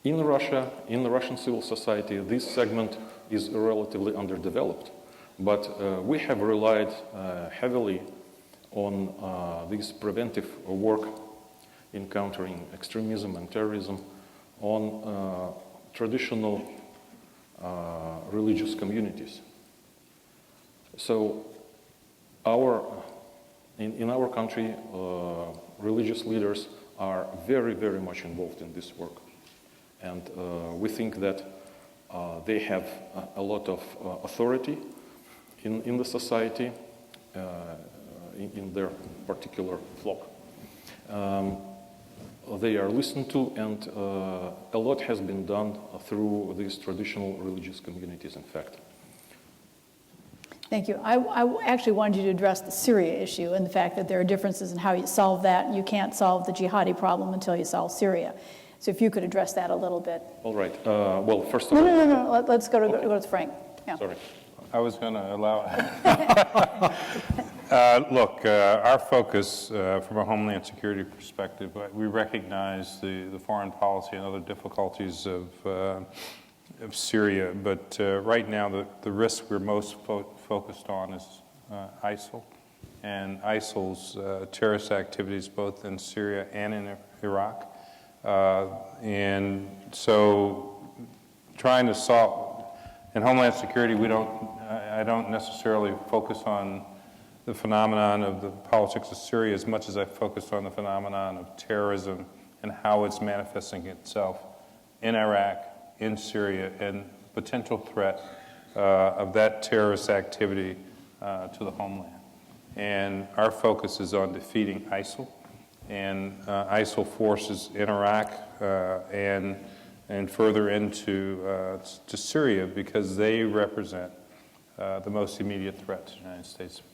In Russia, in the Russian civil society, this segment is relatively underdeveloped, but we have relied heavily on this preventive work in countering extremism and terrorism on traditional religious communities. So in our country, religious leaders are very, very much involved in this work. And we think that they have a lot of authority in the society, in their particular flock. They are listened to, and a lot has been done through these traditional religious communities, in fact. Thank you. I actually wanted you to address the Syria issue and the fact that there are differences in how you solve that. You can't solve the jihadi problem until you solve Syria. So if you could address that a little bit. All right. Well, first of all... No. Let's go to Frank. Yeah. Sorry. I was going to allow... Look, our focus from a Homeland Security perspective, we recognize the foreign policy and other difficulties of Syria, but right now the risk we're most focused on is ISIL and ISIL's terrorist activities both in Syria and in Iraq. And so trying to solve, in Homeland Security, I don't necessarily focus on the phenomenon of the politics of Syria as much as I focus on the phenomenon of terrorism and how it's manifesting itself in Iraq, in Syria, and potential threat of that terrorist activity to the homeland. And our focus is on defeating ISIL and ISIL forces in Iraq and further into to Syria, because they represent the most immediate threat to the United States of America.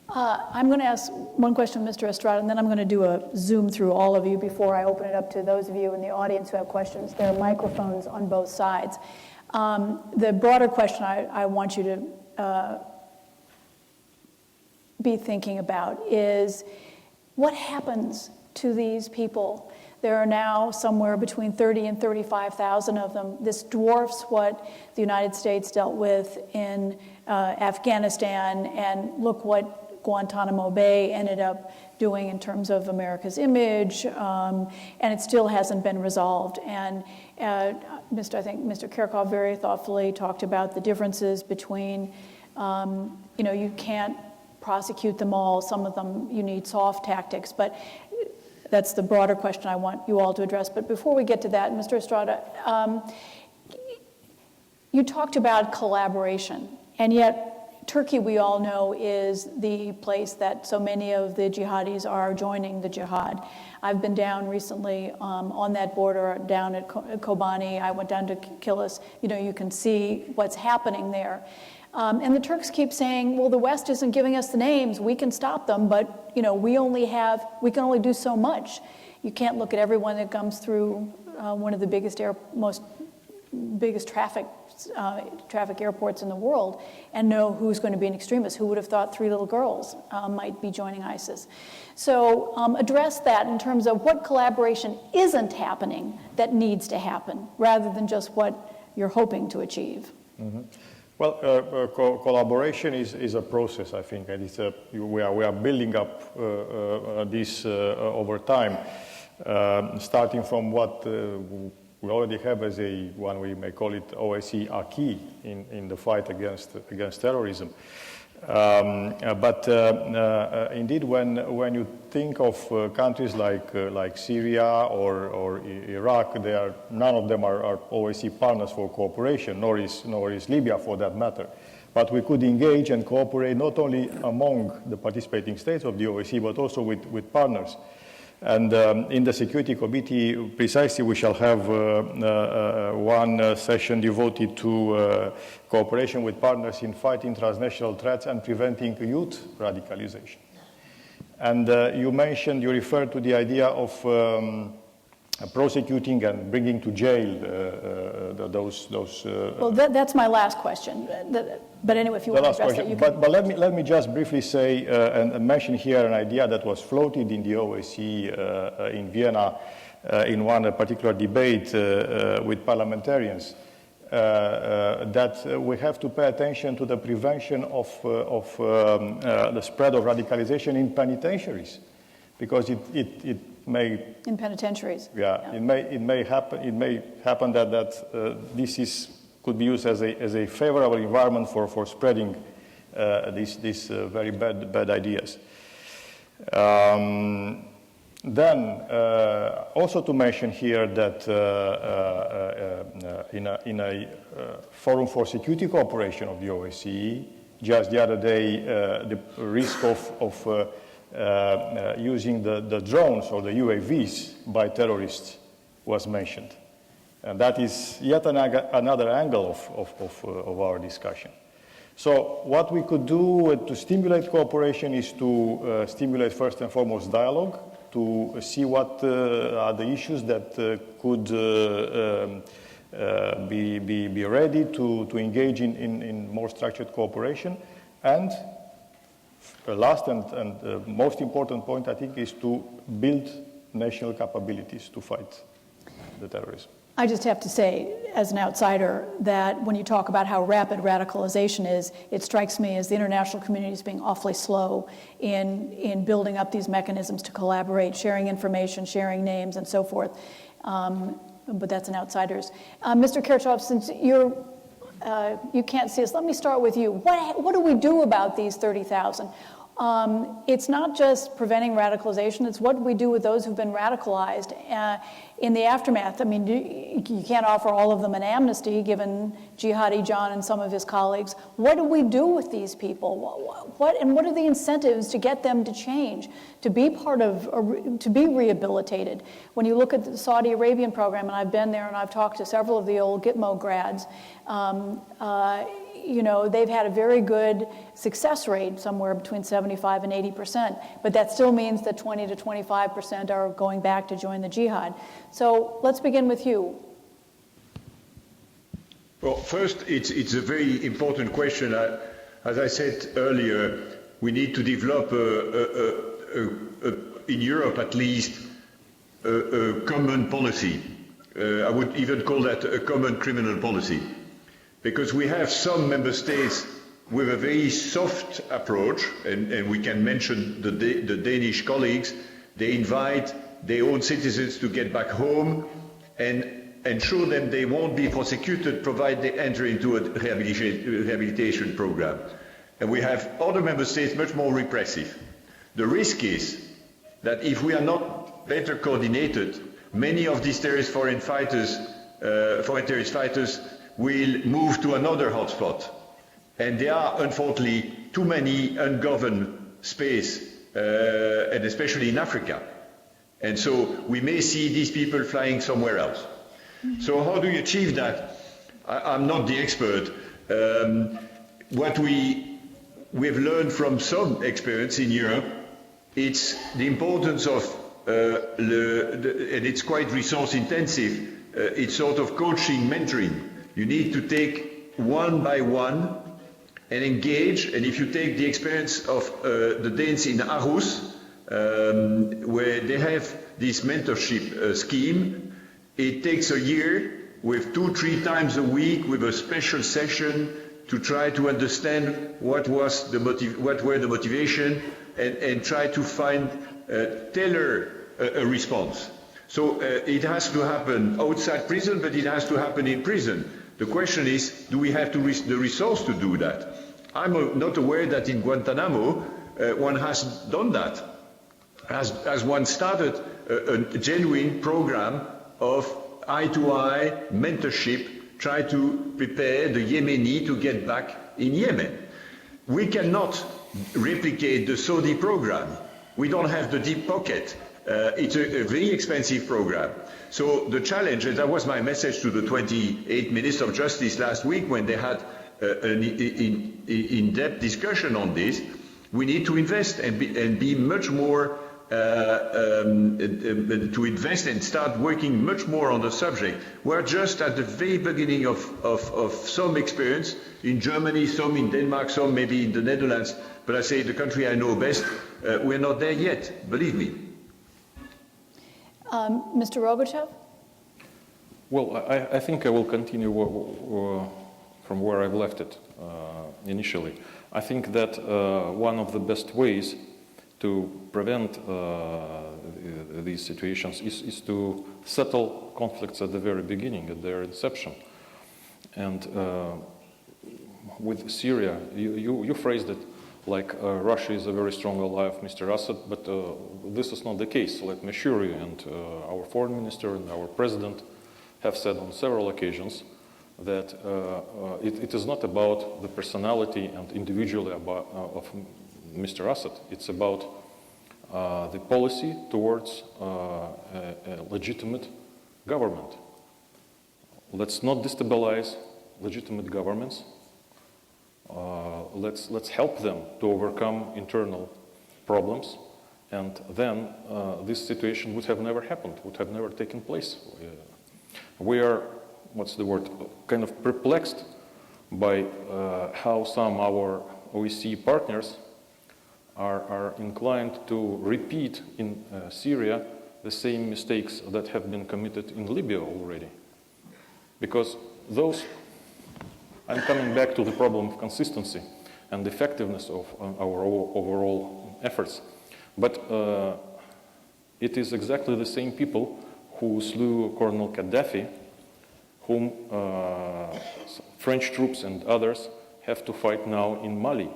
I'm going to ask one question, Mr. Estrada, and then I'm going to do a zoom through all of you before I open it up to those of you in the audience who have questions. There are microphones on both sides. The broader question I want you to be thinking about is, what happens to these people? There are now somewhere between 30 and 35,000 of them. This dwarfs what the United States dealt with in Afghanistan, and look what Guantanamo Bay ended up doing in terms of America's image, and it still hasn't been resolved. And I think Mr. Kirchhoff very thoughtfully talked about the differences between, you can't prosecute them all. Some of them you need soft tactics, but that's the broader question I want you all to address. But before we get to that, Mr. Estrada, you talked about collaboration, and yet Turkey, we all know, is the place that so many of the jihadis are joining the jihad. I've been down recently on that border, down at Kobani. I went down to Kilis. You can see what's happening there. And the Turks keep saying, well, the West isn't giving us the names. We can stop them, but we can only do so much. You can't look at everyone that comes through one of the biggest traffic airports in the world and know who's going to be an extremist. Who would have thought 3 little girls might be joining ISIS? So address that in terms of what collaboration isn't happening that needs to happen, rather than just what you're hoping to achieve. Mm-hmm. Well, collaboration is a process, I think, and we are building up this over time, starting from what we already have as a, one we may call it OSCE acquis in the fight against terrorism. Indeed, when you think of countries like Syria or Iraq, none of them are OSCE partners for cooperation, nor is Libya for that matter. But we could engage and cooperate not only among the participating states of the OSCE, but also with partners. And in the Security Committee, precisely, we shall have one session devoted to cooperation with partners in fighting transnational threats and preventing youth radicalization. And you referred to the idea of prosecuting and bringing to jail those. Well, that's my last question. But anyway, if you want to address that, you can. But let me just briefly say and mention here an idea that was floated in the OSCE in Vienna in one particular debate with parliamentarians, that we have to pay attention to the prevention of the spread of radicalization in penitentiaries, because it may in penitentiaries. Yeah, it may happen that this could be used as a favorable environment for spreading these very bad ideas. Then also to mention here that in a forum for security cooperation of the OSCE, just the other day, the risk of using the drones or the UAVs by terrorists was mentioned. And that is yet another angle of our discussion. So what we could do to stimulate cooperation is to stimulate first and foremost dialogue, to see what are the issues that could be ready to engage in more structured cooperation. And the last and most important point, I think, is to build national capabilities to fight the terrorism. I just have to say, as an outsider, that when you talk about how rapid radicalization is, it strikes me as the international community is being awfully slow in building up these mechanisms to collaborate, sharing information, sharing names, and so forth. But that's an outsider's. Mr. Kirchhoff, since you can't see us, let me start with you. What do we do about these 30,000? It's not just preventing radicalization, it's what we do with those who've been radicalized in the aftermath. I mean, you can't offer all of them an amnesty, given Jihadi John and some of his colleagues. What do we do with these people? What are the incentives to get them to change, to be part of, to be rehabilitated? When you look at the Saudi Arabian program, and I've been there and I've talked to several of the old Gitmo grads, you know, they've had a very good success rate, somewhere between 75 and 80%, but that still means that 20 to 25% are going back to join the jihad. So let's begin with you. Well, first, it's a very important question. As I said earlier, we need to develop, in Europe at least, a common policy. I would even call that a common criminal policy. Because we have some member states with a very soft approach, and we can mention the Danish colleagues. They invite their own citizens to get back home and ensure them they won't be prosecuted provided they enter into a rehabilitation program. And we have other member states much more repressive. The risk is that if we are not better coordinated, many of these foreign terrorist fighters will move to another hotspot. And there are, unfortunately, too many ungoverned space, and especially in Africa. And so we may see these people flying somewhere else. So how do you achieve that? I'm not the expert. What we've learned from some experience in Europe, it's the importance of, and it's quite resource intensive, it's sort of coaching, mentoring. You need to take one by one and engage. And if you take the experience of the Danes in Aarhus, where they have this mentorship scheme, it takes a year with 2-3 times a week with a special session to try to understand what were the motivation and try to tailor a response. So it has to happen outside prison, but it has to happen in prison. The question is, do we have the resource to do that? I'm not aware that in Guantanamo one has done that. Has one started a genuine program of eye-to-eye mentorship, try to prepare the Yemeni to get back in Yemen. We cannot replicate the Saudi program. We don't have the deep pocket. It's a very expensive program. So the challenge, and that was my message to the 28 Ministers of Justice last week when they had an in-depth discussion on this, we need to invest and be much more, to invest and start working much more on the subject. We're just at the very beginning of some experience in Germany, some in Denmark, some maybe in the Netherlands, but I say the country I know best, we're not there yet, believe me. Mr. Rogachev? Well, I think I will continue from where I've left it initially. I think that one of the best ways to prevent these situations is to settle conflicts at the very beginning, at their inception. And with Syria, you phrased it like Russia is a very strong ally of Mr. Assad, but this is not the case. Let me assure you, and our foreign minister and our president have said on several occasions that it is not about the personality and individually of Mr. Assad. It's about the policy towards a legitimate government. Let's not destabilize legitimate governments. Let's help them to overcome internal problems, and then this situation would have never happened, would have never taken place. We are, kind of perplexed by how some of our OSCE partners are inclined to repeat in Syria the same mistakes that have been committed in Libya already. Because I'm coming back to the problem of consistency and effectiveness of our overall efforts. But it is exactly the same people who slew Colonel Gaddafi, whom French troops and others have to fight now in Mali.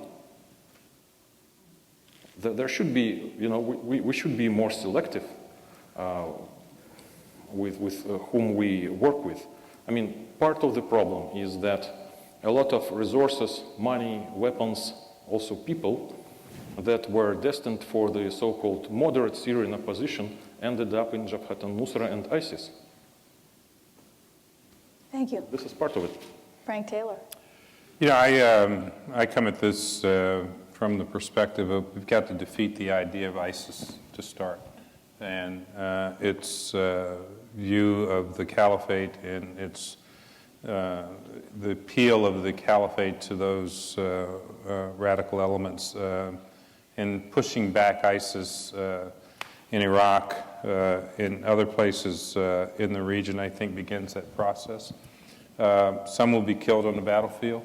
There should be, we should be more selective with whom we work with. I mean, part of the problem is that a lot of resources, money, weapons, also people that were destined for the so-called moderate Syrian opposition ended up in Jabhat al-Nusra and ISIS. Thank you. This is part of it. Frank Taylor. I come at this from the perspective of we've got to defeat the idea of ISIS to start. And its view of the caliphate and its the appeal of the caliphate to those radical elements and pushing back ISIS in Iraq, in other places in the region, I think begins that process. Some will be killed on the battlefield.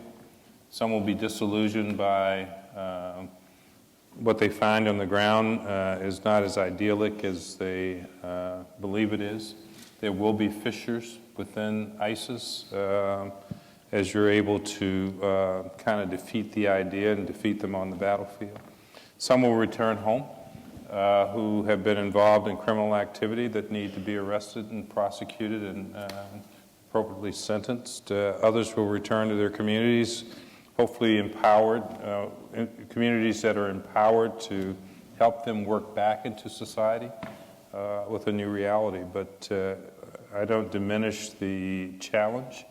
Some will be disillusioned by what they find on the ground is not as idyllic as they believe it is. There will be fissures within ISIS as you're able to kind of defeat the idea and defeat them on the battlefield. Some will return home who have been involved in criminal activity that need to be arrested and prosecuted and appropriately sentenced. Others will return to their communities, hopefully empowered, communities that are empowered to help them work back into society with a new reality. But I don't diminish the challenge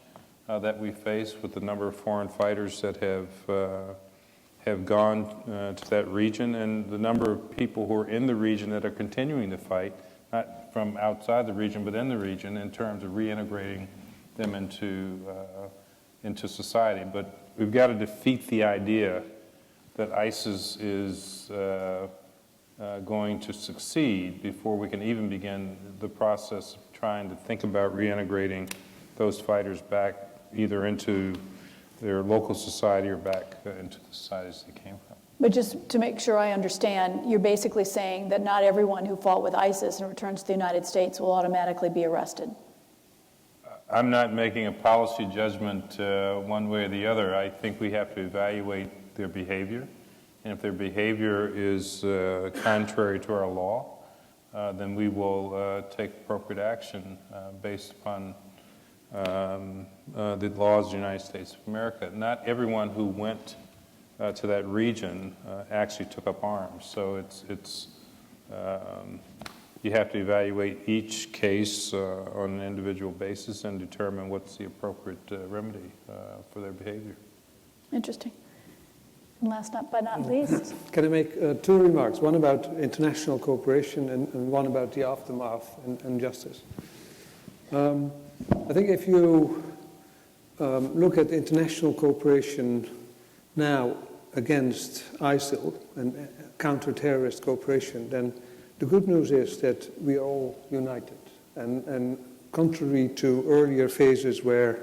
that we face with the number of foreign fighters that have gone to that region and the number of people who are in the region that are continuing to fight, not from outside the region, but in the region in terms of reintegrating them into society. But we've got to defeat the idea that ISIS is going to succeed before we can even begin the process of trying to think about reintegrating those fighters back either into their local society or back into the societies they came from. But just to make sure I understand, you're basically saying that not everyone who fought with ISIS and returns to the United States will automatically be arrested. I'm not making a policy judgment one way or the other. I think we have to evaluate their behavior. And if their behavior is contrary to our law, then we will take appropriate action based upon the laws of the United States of America. Not everyone who went to that region actually took up arms. So you have to evaluate each case on an individual basis and determine what's the appropriate remedy for their behavior. Interesting. And last but not least. Can I make two remarks? One about international cooperation and one about the aftermath and justice. I think if you look at international cooperation now against ISIL and counter-terrorist cooperation, then the good news is that we are all united. And contrary to earlier phases where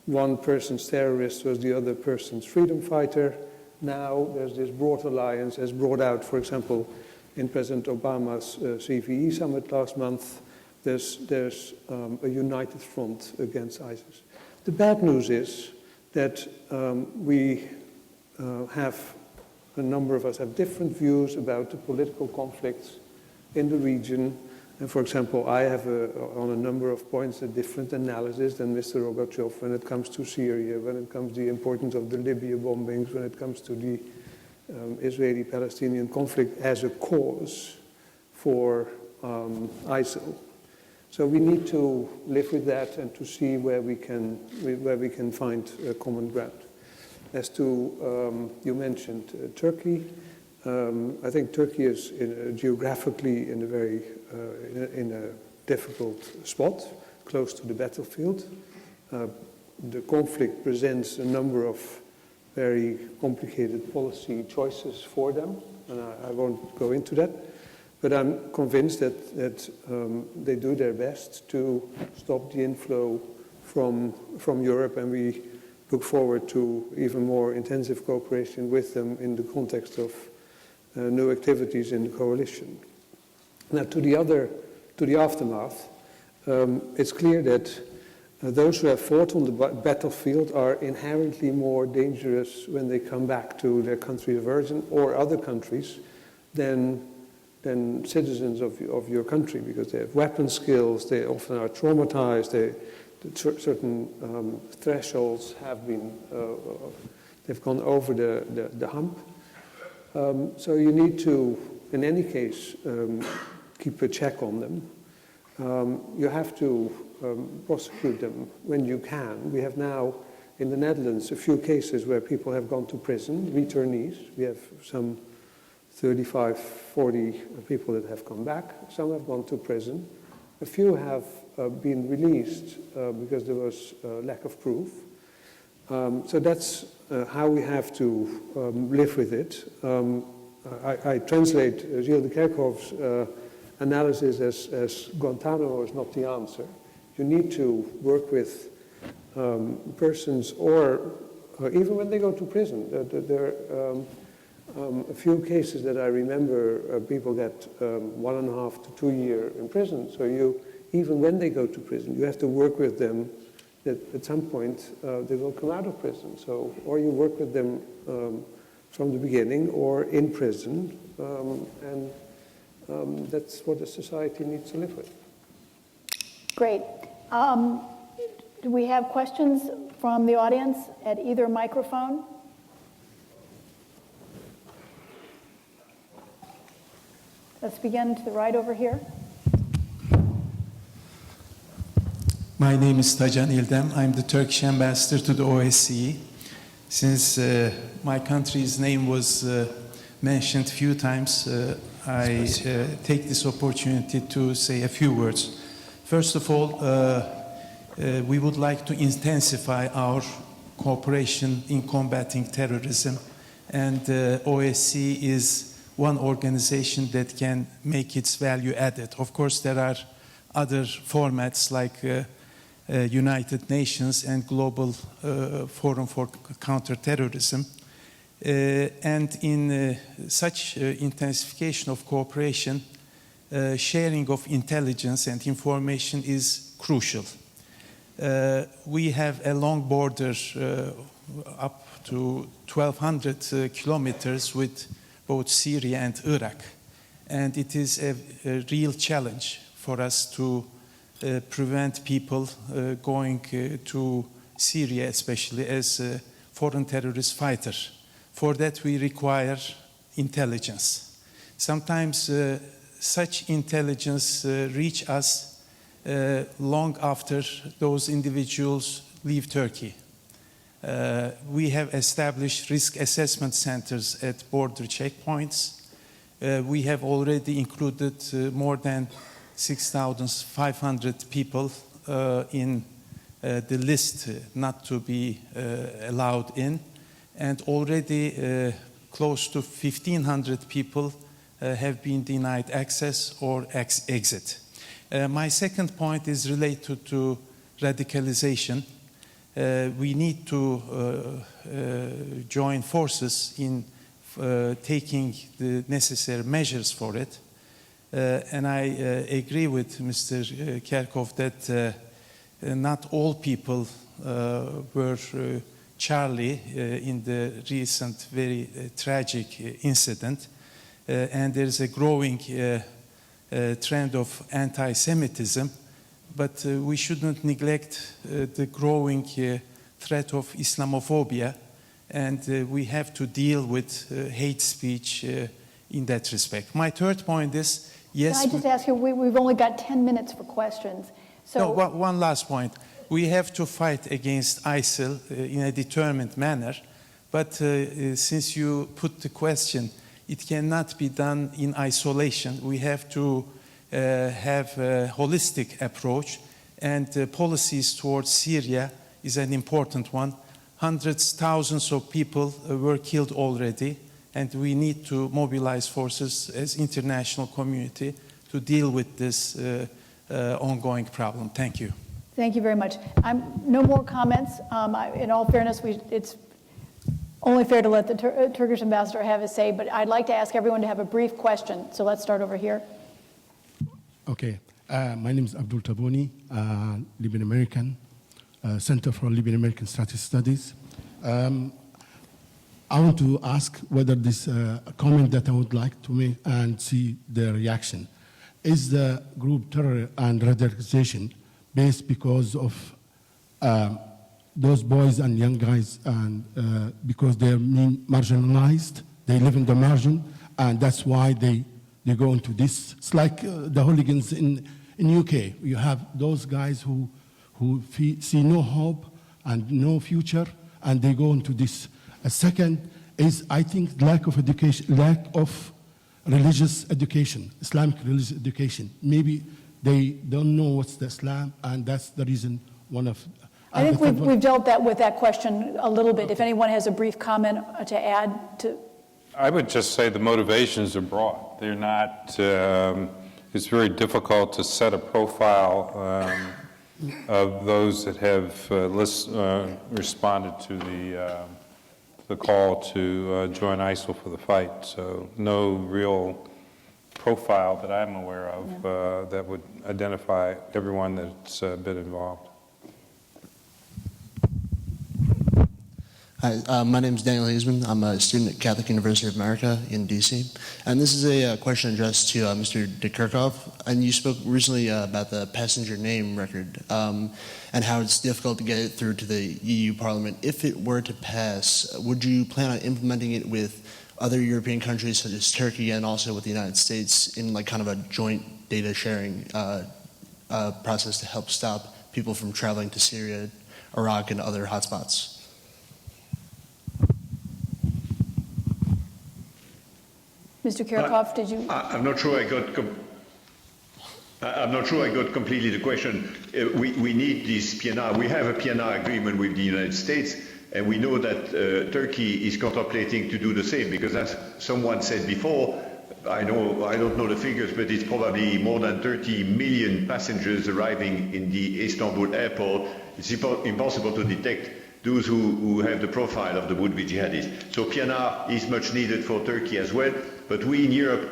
one person's terrorist was the other person's freedom fighter, now there's this broad alliance as brought out, for example, in President Obama's CVE summit last month. There's a united front against ISIS. The bad news is that we have, a number of us have different views about the political conflicts in the region. And for example, I have on a number of points a different analysis than Mr. Rogachev when it comes to Syria, when it comes to the importance of the Libya bombings, when it comes to the Israeli-Palestinian conflict as a cause for ISIL. So we need to live with that and to see where we can find common ground. As to, you mentioned Turkey. I think Turkey is geographically in a very in a difficult spot, close to the battlefield. The conflict presents a number of very complicated policy choices for them, and I won't go into that. But I'm convinced that they do their best to stop the inflow from Europe, and we look forward to even more intensive cooperation with them in the context of new activities in the coalition. Now, to the aftermath, it's clear that those who have fought on the battlefield are inherently more dangerous when they come back to their country of origin or other countries than citizens of your country, because they have weapon skills, they often are traumatized, certain thresholds have been, they've gone over the hump. So you need to, in any case, keep a check on them. You have to prosecute them when you can. We have now in the Netherlands a few cases where people have gone to prison, returnees. We have some 35, 40 people that have come back. Some have gone to prison. A few have been released because there was lack of proof. So that's how we have to live with it. I translate Gilles de Kerkhoff's analysis as Guantanamo is not the answer. You need to work with persons, or even when they go to prison. There are a few cases that I remember, people get 1.5 to 2 years in prison. So even when they go to prison, you have to work with them that at some point they will come out of prison. So, or you work with them from the beginning or in prison, and that's what a society needs to live with. Great. Do we have questions from the audience at either microphone? Let's begin to the right over here. My name is Tacan İldem. I'm the Turkish ambassador to the OSCE. Since my country's name was mentioned a few times, I take this opportunity to say a few words. First of all, we would like to intensify our cooperation in combating terrorism, and OSCE is one organization that can make its value added. Of course, there are other formats like United Nations and Global Forum for Counterterrorism. And in such intensification of cooperation, sharing of intelligence and information is crucial. We have a long border up to 1,200 kilometers with both Syria and Iraq. And it is a real challenge for us to prevent people going to Syria, especially as foreign terrorist fighters. For that, we require intelligence. Sometimes such intelligence reach us long after those individuals leave Turkey. We have established risk assessment centers at border checkpoints. We have already included more than 6,500 people in the list not to be allowed in, and already close to 1,500 people have been denied access or exit. My second point is related to radicalization. We need to join forces in taking the necessary measures for it. And I agree with Mr. Kerkhoff that not all people were Charlie in the recent very tragic incident. And there is a growing trend of anti-Semitism, but we shouldn't neglect the growing threat of Islamophobia, and we have to deal with hate speech in that respect. My third point is, yes... Can I just ask you, we've only got 10 minutes for questions. So no, one last point. We have to fight against ISIL in a determined manner, but since you put the question, it cannot be done in isolation. We have to have a holistic approach, and policies towards Syria is an important one. Hundreds, thousands of people were killed already, and we need to mobilize forces as international community to deal with this ongoing problem. Thank you. thank you very much. No more comments. In all fairness, it's only fair to let the Turkish ambassador have his say, but I'd like to ask everyone to have a brief question. So let's start over here. Okay. My name is Abdul Tabuni, Libyan American, Center for Libyan American Strategic Studies. I want to ask whether this comment that I would like to make and see the reaction. Is the group terror and radicalization based because of those boys and young guys, and because they're marginalized, they live in the margin, and that's why they go into this? It's like the hooligans in UK. You have those guys who see no hope and no future, and they go into this. A second is, I think, lack of education, lack of religious education, Islamic religious education. Maybe they don't know what's the Islam, and that's the reason one of... I think we've dealt with that question a little bit. If anyone has a brief comment to add to... I would just say the motivations are broad. They're not, it's very difficult to set a profile of those that have responded to the call to join ISIL for the fight. So no real profile that I'm aware of that would identify everyone that's been involved. Hi, my name is Daniel Hazeman. I'm a student at Catholic University of America in D.C. And this is a question addressed to Mr. de Kerkhoff. And you spoke recently about the passenger name record and how it's difficult to get it through to the EU Parliament. If it were to pass, would you plan on implementing it with other European countries such as Turkey and also with the United States in like kind of a joint data sharing process to help stop people from traveling to Syria, Iraq, and other hotspots? Mr. Kerkhoff, did you? I'm not sure I got completely the question. We need this PNR. We have a PNR agreement with the United States, and we know that Turkey is contemplating to do the same, because as someone said before, I don't know the figures, but it's probably more than 30 million passengers arriving in the Istanbul airport. It's impossible to detect those who have the profile of the would-be jihadists. So PNR is much needed for Turkey as well, but we in Europe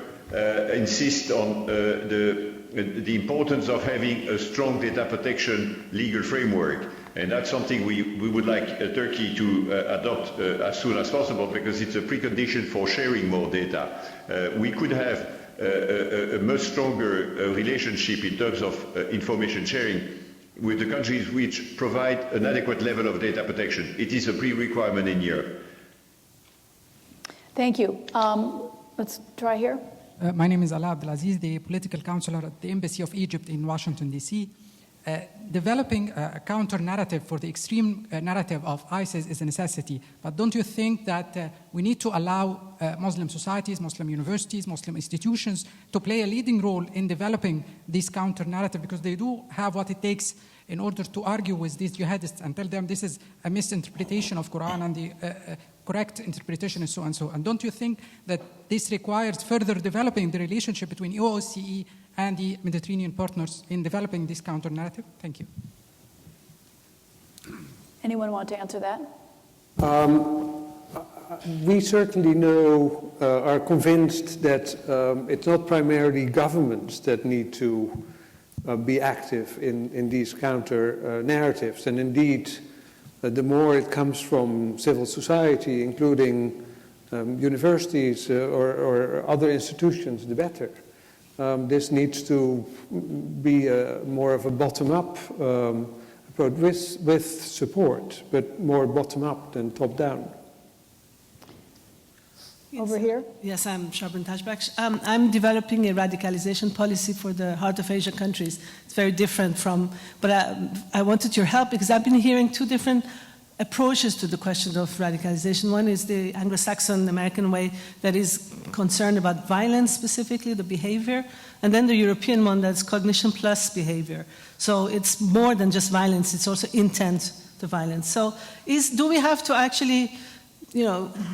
insist on the importance of having a strong data protection legal framework. And that's something we would like Turkey to adopt as soon as possible, because it's a precondition for sharing more data. We could have a much stronger relationship in terms of information sharing with the countries which provide an adequate level of data protection. It is a pre-requirement in Europe. Thank you. Let's try here. My name is Ala Abdelaziz, the political counselor at the Embassy of Egypt in Washington, D.C. Developing a counter-narrative for the extreme narrative of ISIS is a necessity, but don't you think that we need to allow Muslim societies, Muslim universities, Muslim institutions to play a leading role in developing this counter-narrative, because they do have what it takes in order to argue with these jihadists and tell them this is a misinterpretation of Quran and the correct interpretation and so on and so on. And don't you think that this requires further developing the relationship between OSCE and the Mediterranean partners in developing this counter-narrative? Thank you. Anyone want to answer that? We certainly know, are convinced that it's not primarily governments that need to be active in these counter narratives. And indeed, the more it comes from civil society, including universities or other institutions, the better. This needs to be more of a bottom-up approach with support, but more bottom-up than top-down. Over here. Yes, I'm Shabrin Tajbaksh. I'm developing a radicalization policy for the Heart of Asia countries. It's very different from, but I wanted your help because I've been hearing two different approaches to the question of radicalization. One is the Anglo-Saxon American way that is concerned about violence specifically, the behavior, and then the European one that's cognition plus behavior. So it's more than just violence, it's also intent to violence. So do we have to actually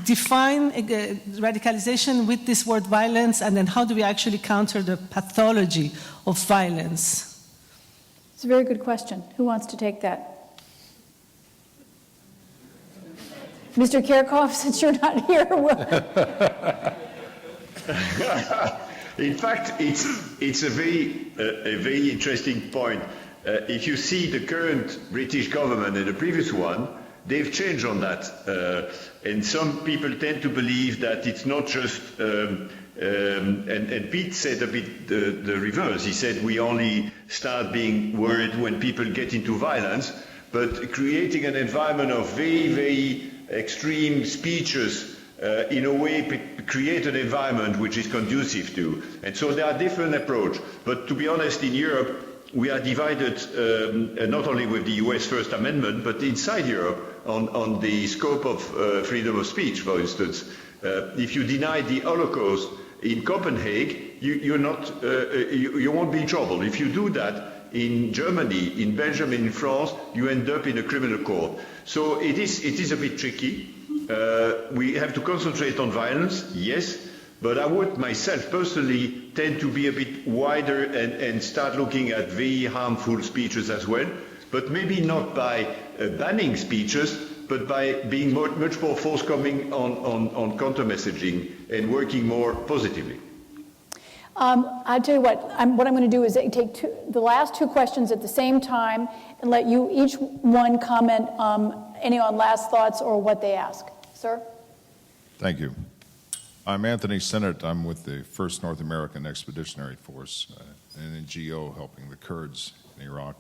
define radicalization with this word violence, and then how do we actually counter the pathology of violence? It's a very good question. Who wants to take that? Mr. Kirchhoff, since you're not here. In fact, it's a very interesting point. If you see the current British government and the previous one, they've changed on that. And some people tend to believe that it's not just, and Pete said a bit the reverse. He said we only start being worried when people get into violence, but creating an environment of very, very extreme speeches in a way create an environment which is conducive to. And so there are different approaches. But to be honest, in Europe, we are divided not only with the US First Amendment, but inside Europe on the scope of freedom of speech, for instance. If you deny the Holocaust in Copenhagen, you won't be in trouble. If you do that in Germany, in Belgium, in France, you end up in a criminal court. So it is a bit tricky. We have to concentrate on violence, yes, but I would myself personally tend to be a bit wider and start looking at very harmful speeches as well, but maybe not by banning speeches, but by being much more forthcoming on counter-messaging and working more positively. I'll tell you what I'm going to do is take the last two questions at the same time and let you each one comment any on last thoughts or what they ask. Sir? Thank you. I'm Anthony Sinnott. I'm with the 1st North American Expeditionary Force, an NGO helping the Kurds in Iraq.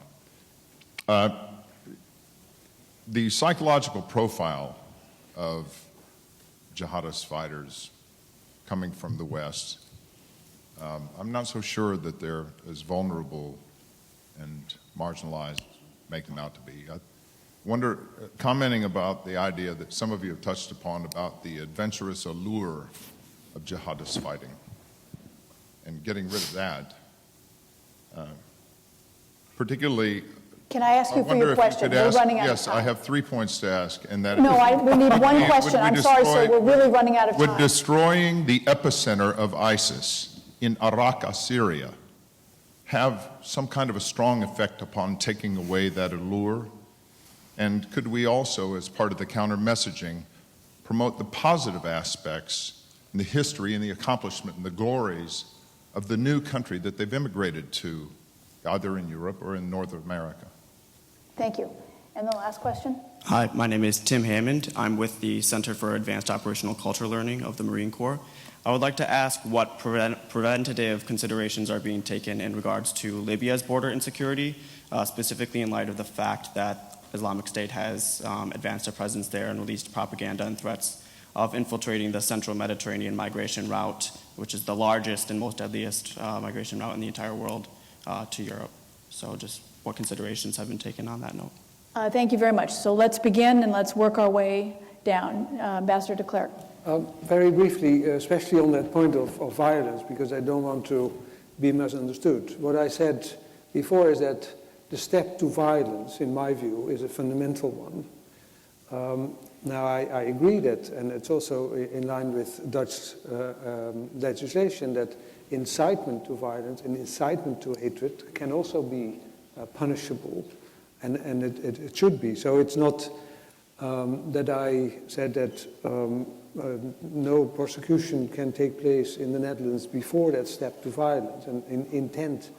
The psychological profile of jihadist fighters coming from the West, I'm not so sure that they're as vulnerable and marginalized make them out to be. I wonder, commenting about the idea that some of you have touched upon about the adventurous allure of jihadist fighting and getting rid of that, particularly. Can I ask you for your question? We're running out of time. Yes, I have 3 points to ask, and that no, we need one question. I'm sorry, sir. We're really running out of time. Would destroying the epicenter of ISIS in Raqqa, Syria, have some kind of a strong effect upon taking away that allure? And could we also, as part of the counter messaging, promote the positive aspects and the history and the accomplishment and the glories of the new country that they've immigrated to, either in Europe or in North America? Thank you. And the last question? Hi, my name is Tim Hammond. I'm with the Center for Advanced Operational Culture Learning of the Marine Corps. I would like to ask what preventative considerations are being taken in regards to Libya's border insecurity, specifically in light of the fact that Islamic State has advanced a presence there and released propaganda and threats of infiltrating the central Mediterranean migration route, which is the largest and most deadliest migration route in the entire world to Europe. So just what considerations have been taken on that note? Thank you very much. So let's begin and let's work our way down. Ambassador de Klerk. Very briefly, especially on that point of violence, because I don't want to be misunderstood. What I said before is that the step to violence, in my view, is a fundamental one. Now, I agree that, and it's also in line with Dutch legislation, that incitement to violence and incitement to hatred can also be punishable, and it should be. So it's not that I said that no prosecution can take place in the Netherlands before that step to violence, and intent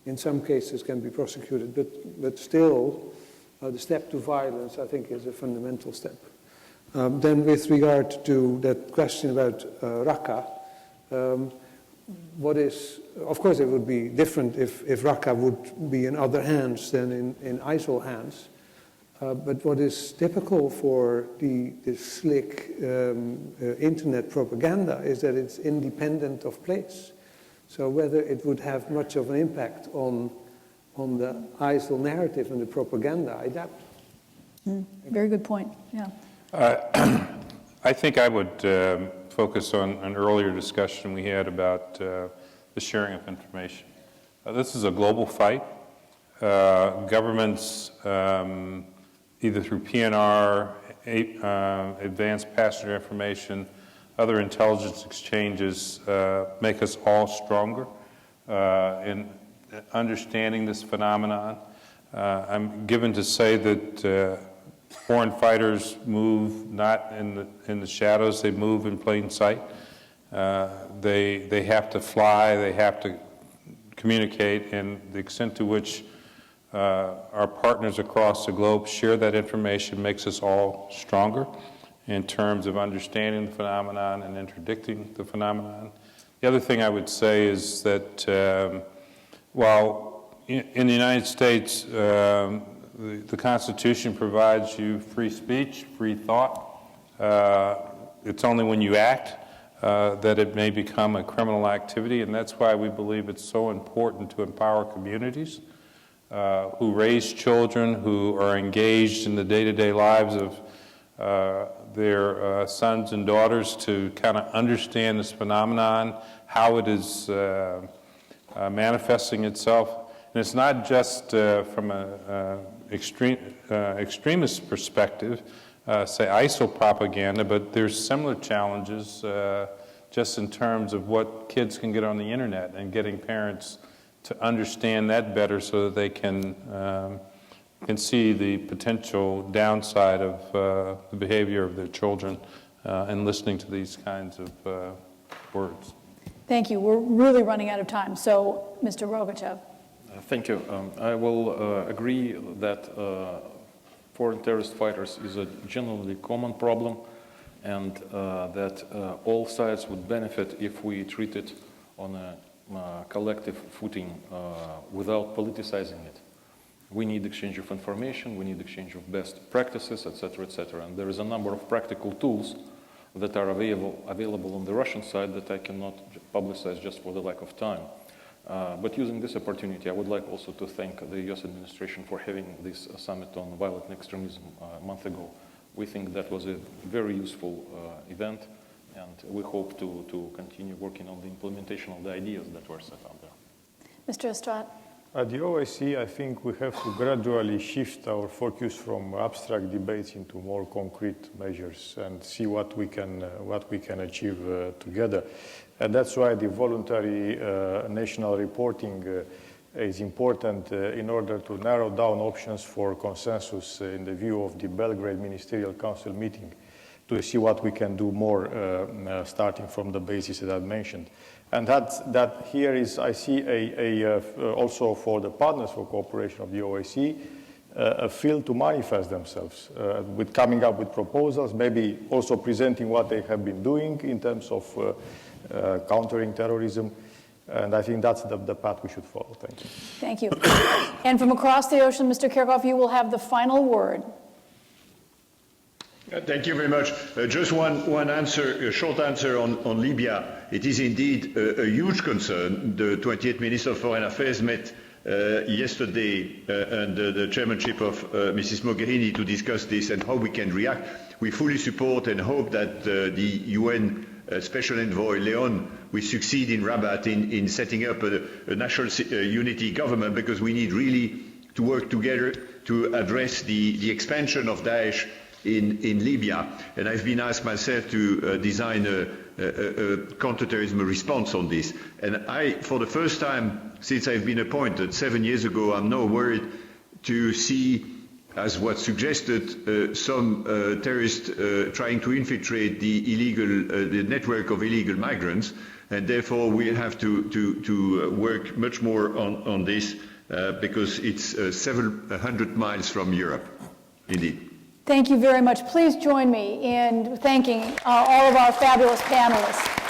in some cases can be prosecuted, but still the step to violence, I think, is a fundamental step. Then with regard to that question about Raqqa, of course it would be different if Raqqa would be in other hands than in ISIL hands. But what is typical for this slick internet propaganda is that it's independent of place. So whether it would have much of an impact on the ISIL narrative and the propaganda, I doubt. Very good point, yeah. I think I would focus on an earlier discussion we had about the sharing of information. This is a global fight. Governments, either through PNR, advanced passenger information, other intelligence exchanges, make us all stronger in understanding this phenomenon. I'm given to say that foreign fighters move not in the shadows, they move in plain sight. They have to fly, they have to communicate, and the extent to which our partners across the globe share that information makes us all stronger in terms of understanding the phenomenon and interdicting the phenomenon. The other thing I would say is that while in the United States the Constitution provides you free speech, free thought, it's only when you act that it may become a criminal activity, and that's why we believe it's so important to empower communities who raise children, who are engaged in the day-to-day lives of their sons and daughters, to kind of understand this phenomenon, how it is manifesting itself. And it's not just from an extremist perspective, say ISIL propaganda, but there's similar challenges just in terms of what kids can get on the internet and getting parents to understand that better so that they can see the potential downside of the behavior of their children and listening to these kinds of words. Thank you. We're really running out of time. So, Mr. Rogachev. Thank you. I will agree that foreign terrorist fighters is a generally common problem, and that all sides would benefit if we treat it on a collective footing without politicizing it. We need exchange of information, we need exchange of best practices, etc., etc. And there is a number of practical tools that are available on the Russian side that I cannot publicize just for the lack of time. But using this opportunity, I would like also to thank the US administration for having this summit on violent extremism a month ago. We think that was a very useful event, and we hope to continue working on the implementation of the ideas that were set out there. Mr. Estrad. At the OSCE, I think we have to gradually shift our focus from abstract debates into more concrete measures and see what we can achieve together. And that's why the voluntary national reporting is important in order to narrow down options for consensus in the view of the Belgrade Ministerial Council meeting to see what we can do more starting from the basis that I've mentioned. And that here is, I see also for the partners for cooperation of the OSCE, a field to manifest themselves with coming up with proposals, maybe also presenting what they have been doing in terms of countering terrorism. And I think that's the path we should follow. Thank you. Thank you. And from across the ocean, Mr. Kirchhoff, you will have the final word. Thank you very much. Just one answer, a short answer on Libya. It is indeed a huge concern. The 28th Minister of Foreign Affairs met yesterday under the chairmanship of Mrs. Mogherini to discuss this and how we can react. We fully support and hope that the UN Special Envoy Leon will succeed in Rabat in setting up a national unity government, because we need really to work together to address the expansion of Daesh in Libya. And I've been asked myself to design a counterterrorism response on this. And I, for the first time since I've been appointed 7 years ago, I'm now worried to see, as was suggested, some terrorists trying to infiltrate the network of illegal migrants. And therefore we have to work much more on this because it's several hundred miles from Europe, indeed. Thank you very much. Please join me in thanking all of our fabulous panelists.